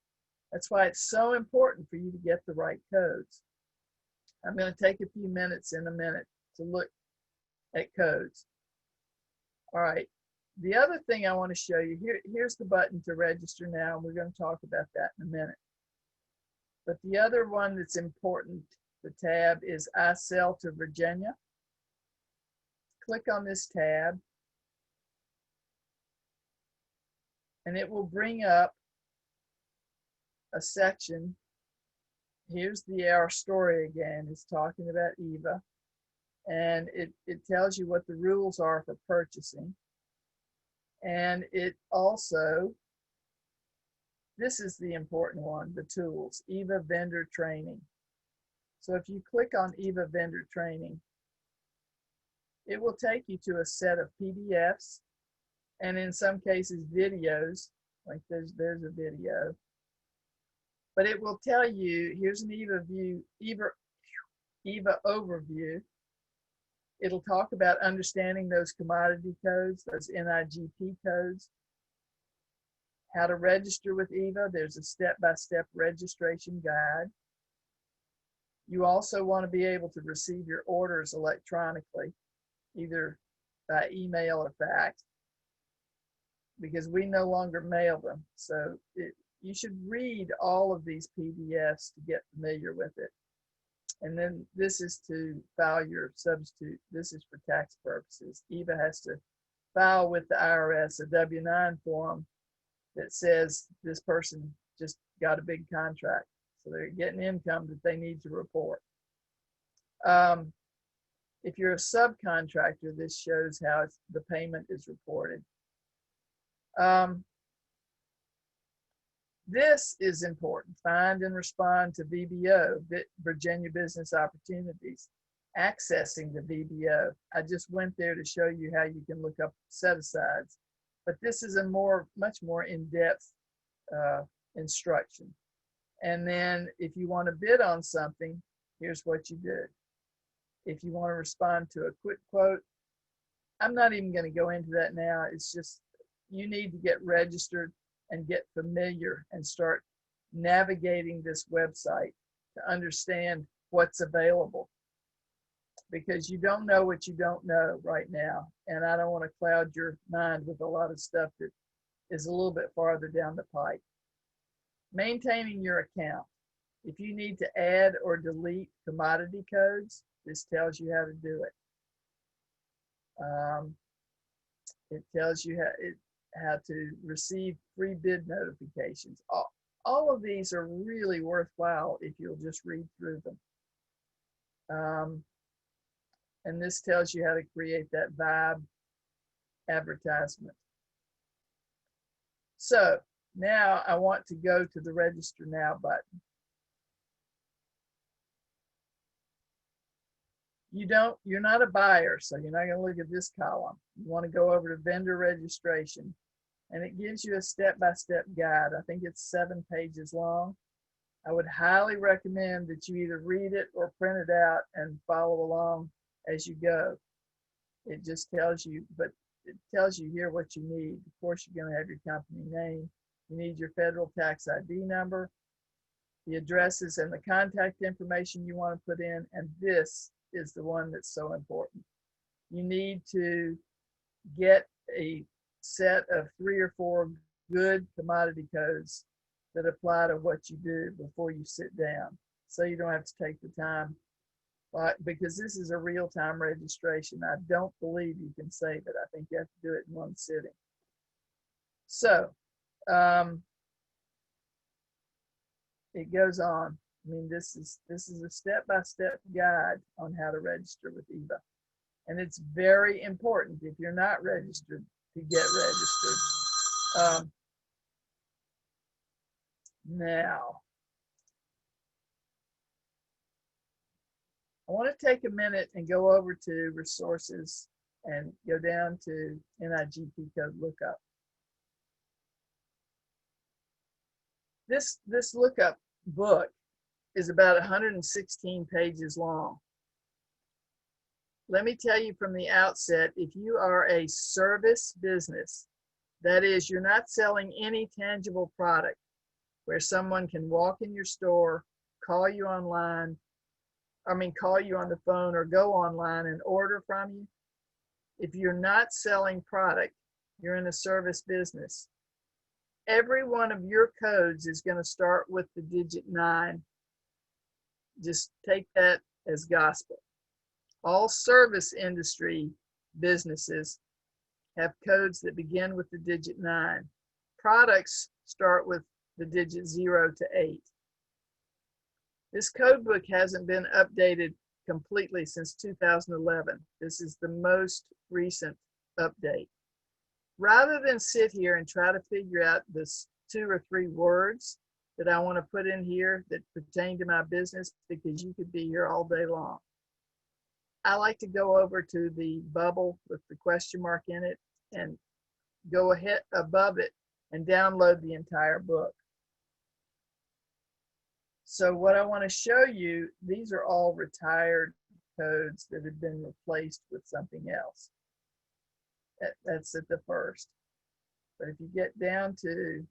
That's why it's so important for you to get the right codes. I'm going to take a few minutes in a minute to look at codes. All right. The other thing I want to show you, here's the button to register now, and we're going to talk about that in a minute. But the other one that's important, the tab, is I Sell to Virginia. Click on this tab, and it will bring up a section here's our story again. It's talking about EVA, and it tells you what the rules are for purchasing. And it also, this is the important one, the tools, EVA vendor training. So if you click on EVA vendor training, it will take you to a set of PDFs, and in some cases videos, like there's a video. But it will tell you, here's an EVA overview. It'll talk about understanding those commodity codes, those NIGP codes, how to register with EVA. There's a step-by-step registration guide. You also want to be able to receive your orders electronically, either by email or fax, because we no longer mail them. So you should read all of these PDFs to get familiar with it. And then this is to file your substitute. This is for tax purposes. EVA has to file with the IRS a W-9 form that says this person just got a big contract. So they're getting income that they need to report. If you're a subcontractor, this shows how the payment is reported. This is important. Find and respond to VBO, Virginia Business Opportunities, accessing the VBO. I just went there to show you how you can look up set-asides, but this is a much more in-depth instruction. And then if you want to bid on something, here's what you do. If you want to respond to a quick quote, I'm not even going to go into that now. It's just, you need to get registered and get familiar and start navigating this website to understand what's available, because you don't know what you don't know right now. And I don't want to cloud your mind with a lot of stuff that is a little bit farther down the pipe. Maintaining your account. If you need to add or delete commodity codes, this tells you how to do it. It tells you how to receive free bid notifications. All of these are really worthwhile if you'll just read through them. And this tells you how to create that vibe advertisement. So now I want to go to the Register Now button. You're not a buyer, so you're not going to look at this column. You want to go over to vendor registration, and it gives you a step-by-step guide. I think it's 7 pages long. I would highly recommend that you either read it or print it out and follow along as you go. It just tells you, but it tells you here what you need. Of course, you're going to have your company name. You need your federal tax ID number, the addresses and the contact information you want to put in, and this is the one that's so important. You need to get a set of 3 or 4 good commodity codes that apply to what you do before you sit down, so you don't have to take the time, because this is a real-time registration. I don't believe you can save it. I think you have to do it in one sitting. So it goes on. I mean, this is a step-by-step guide on how to register with EVA. And it's very important, if you're not registered, to get registered. Now, I want to take a minute and go over to resources and go down to NIGP code lookup. This lookup book is about 116 pages long. Let me tell you from the outset, if you are a service business, that is, you're not selling any tangible product where someone can walk in your store, call you online, call you on the phone or go online and order from you. If you're not selling product, you're in a service business. Every one of your codes is going to start with the digit 9. Just take that as gospel. All service industry businesses have codes that begin with the digit 9. Products start with the digit 0 to 8. This code book hasn't been updated completely since 2011. This is the most recent update. Rather than sit here and try to figure out this 2 or 3 words that I want to put in here that pertain to my business, because you could be here all day long, I like to go over to the bubble with the question mark in it and go ahead above it and download the entire book. So what I want to show you, these are all retired codes that have been replaced with something else. That's at the first. But if you get down to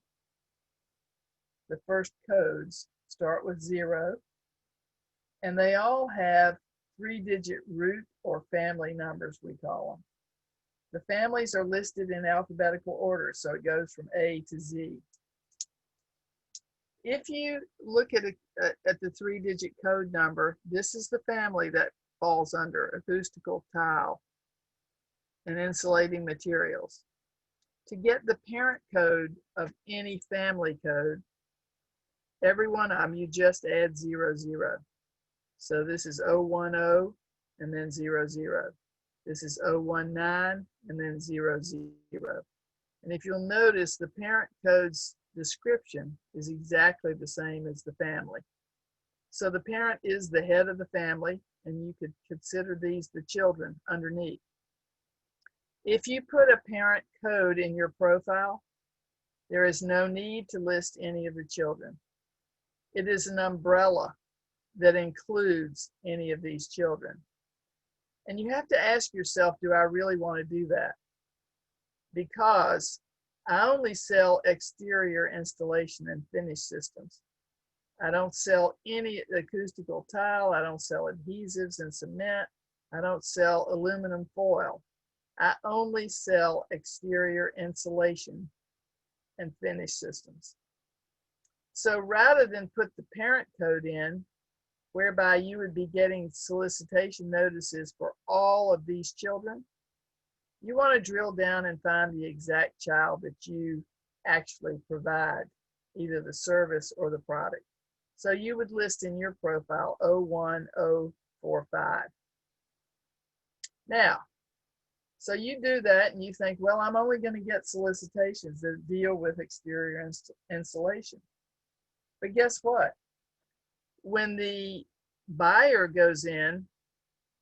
the first codes, start with 0, and they all have 3-digit root or family numbers, we call them. The families are listed in alphabetical order, so it goes from A to Z. If you look at the 3-digit code number, this is the family that falls under acoustical tile and insulating materials. To get the parent code of any family code, every one of them, you just add 00. So this is 010 and then 00. This is 019 and then 00. And if you'll notice, the parent code's description is exactly the same as the family. So the parent is the head of the family, and you could consider these the children underneath. If you put a parent code in your profile, there is no need to list any of the children. It is an umbrella that includes any of these children. And you have to ask yourself, do I really want to do that? Because I only sell exterior installation and finish systems. I don't sell any acoustical tile. I don't sell adhesives and cement. I don't sell aluminum foil. I only sell exterior insulation and finish systems. So rather than put the parent code in, whereby you would be getting solicitation notices for all of these children, you want to drill down and find the exact child that you actually provide, either the service or the product. So you would list in your profile 01045. Now, so you do that and you think, well, I'm only going to get solicitations that deal with exterior insulation. But guess what? When the buyer goes in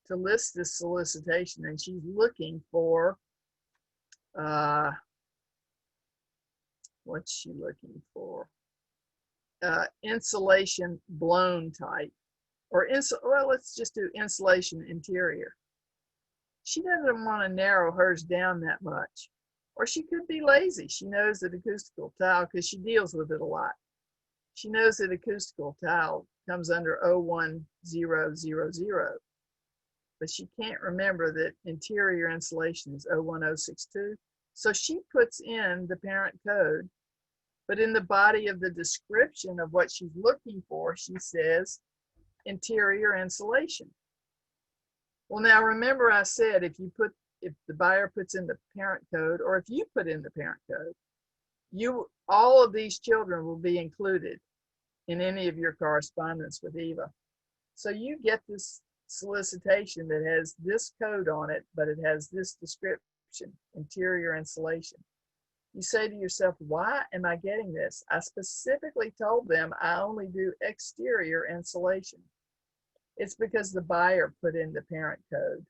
to list this solicitation and she's looking for, what's she looking for? Insulation blown type, or well, let's just do insulation interior. She doesn't want to narrow hers down that much. Or she could be lazy. She knows that acoustical tile, because she deals with it a lot. She knows that acoustical tile comes under 01000, but she can't remember that interior insulation is 01062. So she puts in the parent code, but in the body of the description of what she's looking for, she says interior insulation. Well, now remember I said if the buyer puts in the parent code, or if you put in the parent code, all of these children will be included in any of your correspondence with Eva. So you get this solicitation that has this code on it, but it has this description, interior insulation. You say to yourself, why am I getting this? I specifically told them I only do exterior insulation. It's because the buyer put in the parent code.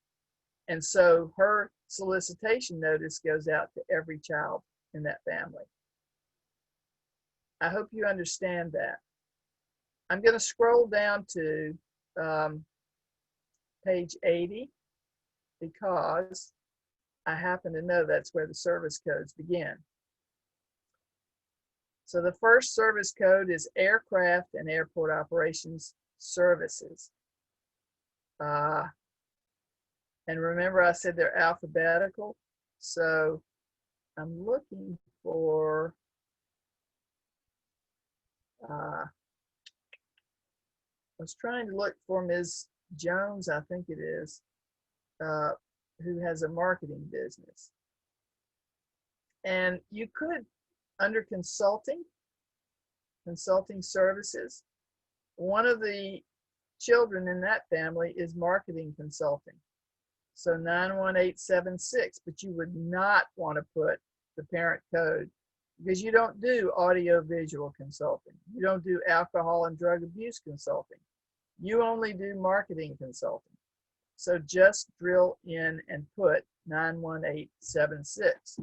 And so her solicitation notice goes out to every child in that family. I hope you understand that. I'm going to scroll down to page 80 because I happen to know that's where the service codes begin. So the first service code is Aircraft and Airport Operations Services. And remember I said they're alphabetical. So I'm looking for, I was trying to look for Ms. Jones, I think it is, who has a marketing business. And you could, under consulting services, one of the children in that family is marketing consulting. So 91876, but you would not want to put the parent code because you don't do audio visual consulting. You don't do alcohol and drug abuse consulting. You only do marketing consulting. So just drill in and put 91876.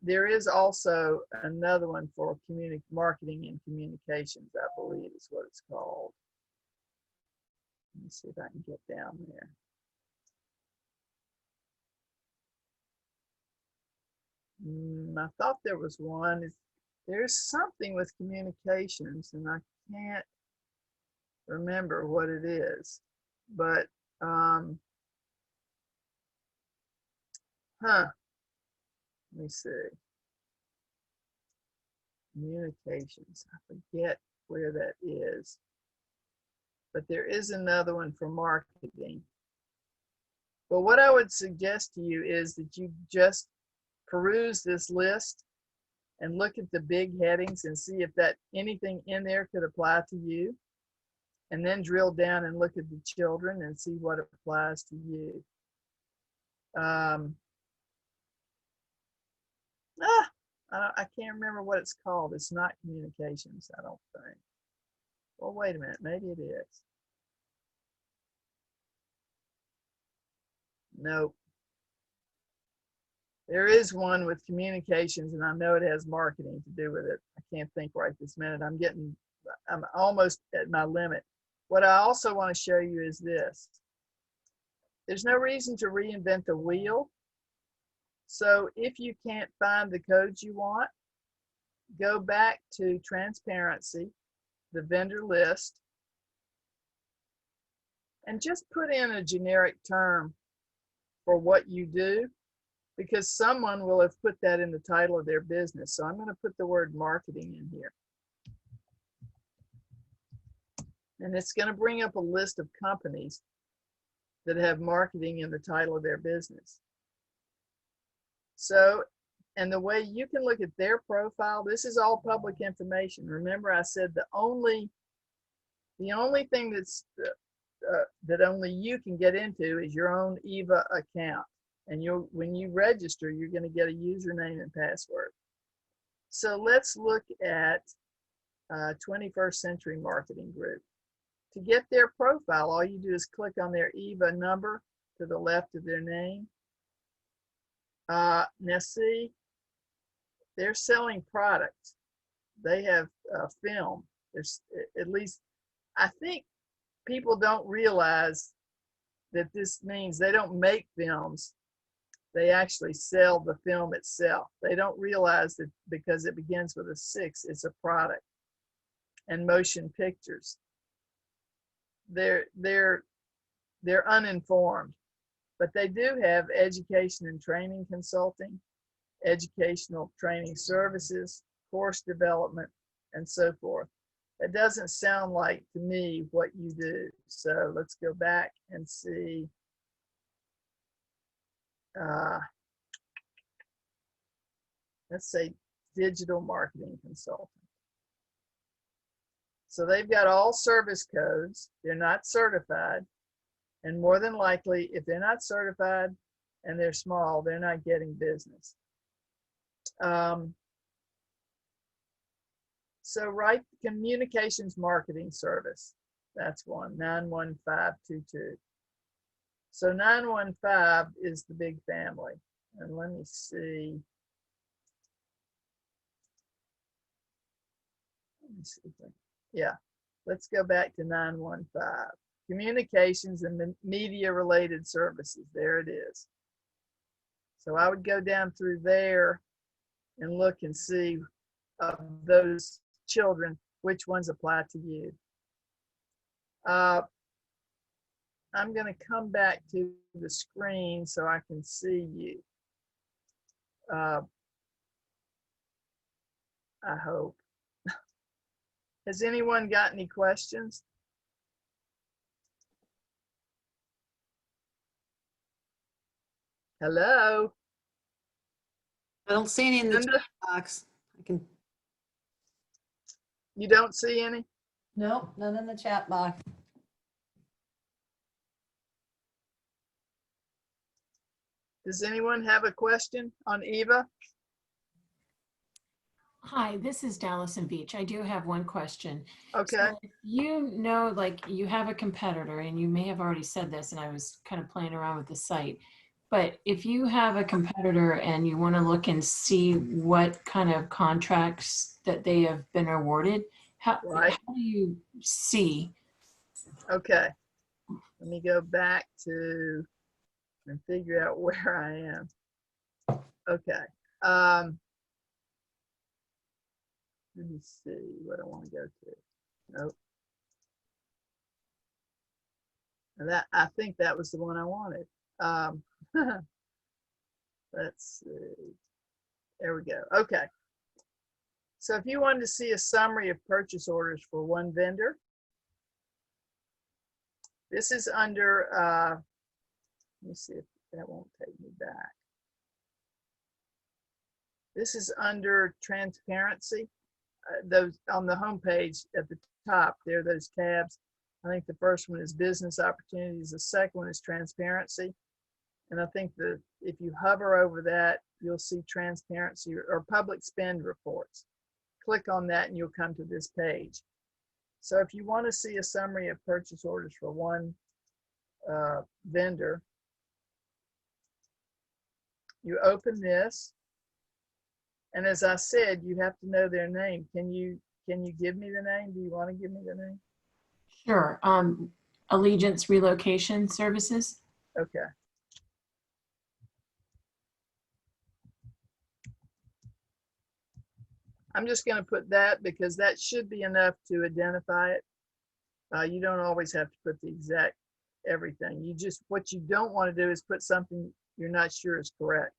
There is also another one for marketing and communications, I believe is what it's called. Let me see if I can get down there. I thought there was one. There's something with communications, and I can't remember what it is. But, let me see. Communications. I forget where that is. But there is another one for marketing. But what I would suggest to you is that you just peruse this list and look at the big headings and see if anything in there could apply to you. And then drill down and look at the children and see what applies to you. I can't remember what it's called. It's not communications, I don't think. Well, wait a minute, maybe it is. Nope. There is one with communications, and I know it has marketing to do with it. I can't think right this minute. I'm almost at my limit. What I also want to show you is this. There's no reason to reinvent the wheel. So if you can't find the codes you want, go back to transparency, the vendor list, and just put in a generic term for what you do, because someone will have put that in the title of their business. So I'm going to put the word marketing in here. And it's going to bring up a list of companies that have marketing in the title of their business. So, and the way you can look at their profile, this is all public information. Remember, I said the only thing that only you can get into is your own EVA account. And when you register, you're going to get a username and password. So let's look at 21st Century Marketing Group. To get their profile, all you do is click on their EVA number to the left of their name. Now see, they're selling products. They have film. There's at least, I think people don't realize that this means they don't make films. They actually sell the film itself. They don't realize that because it begins with a 6, it's a product. And motion pictures. They're uninformed, but they do have education and training consulting, educational training services, course development, and so forth. That doesn't sound like to me what you do. So let's go back and see. Let's say digital marketing consultant. So they've got all service codes. They're not certified. And more than likely, if they're not certified and they're small, they're not getting business. So write communications marketing service. That's one, 91522. So 915 is the big family. And let me see. Yeah, let's go back to 915. Communications and media related services. There it is. So I would go down through there and look and see of those children, which ones apply to you. I'm going to come back to the screen so I can see you. I hope. Has anyone got any questions? Hello? I don't see any in the Linda? chat box. You don't see any? Nope, none in the chat box. Does anyone have a question on Eva? Hi, this is Dallas and Beach. I do have one question. Okay. So if you know, like you have a competitor, and you may have already said this, and I was kind of playing around with the site, but if you have a competitor and you want to look and see what kind of contracts that they have been awarded, how do you see? Okay. Let me go back to and figure out where I am. Okay. Let me see what I want to go to. Nope. And that, I think that was the one I wanted. Let's see. There we go. Okay. So if you wanted to see a summary of purchase orders for one vendor, this is under, let me see if that won't take me back. This is under transparency. Those on the home page at the top, there are those tabs. I think the first one is business opportunities. The second one is transparency. And I think that if you hover over that, you'll see transparency or public spend reports. Click on that and you'll come to this page. So if you want to see a summary of purchase orders for one vendor, you open this. And as I said, you have to know their name. Can you give me the name? Do you want to give me the name? Sure. Allegiance Relocation Services. Okay. I'm just going to put that because that should be enough to identify it. You don't always have to put the exact everything. You just, what you don't want to do is put something you're not sure is correct.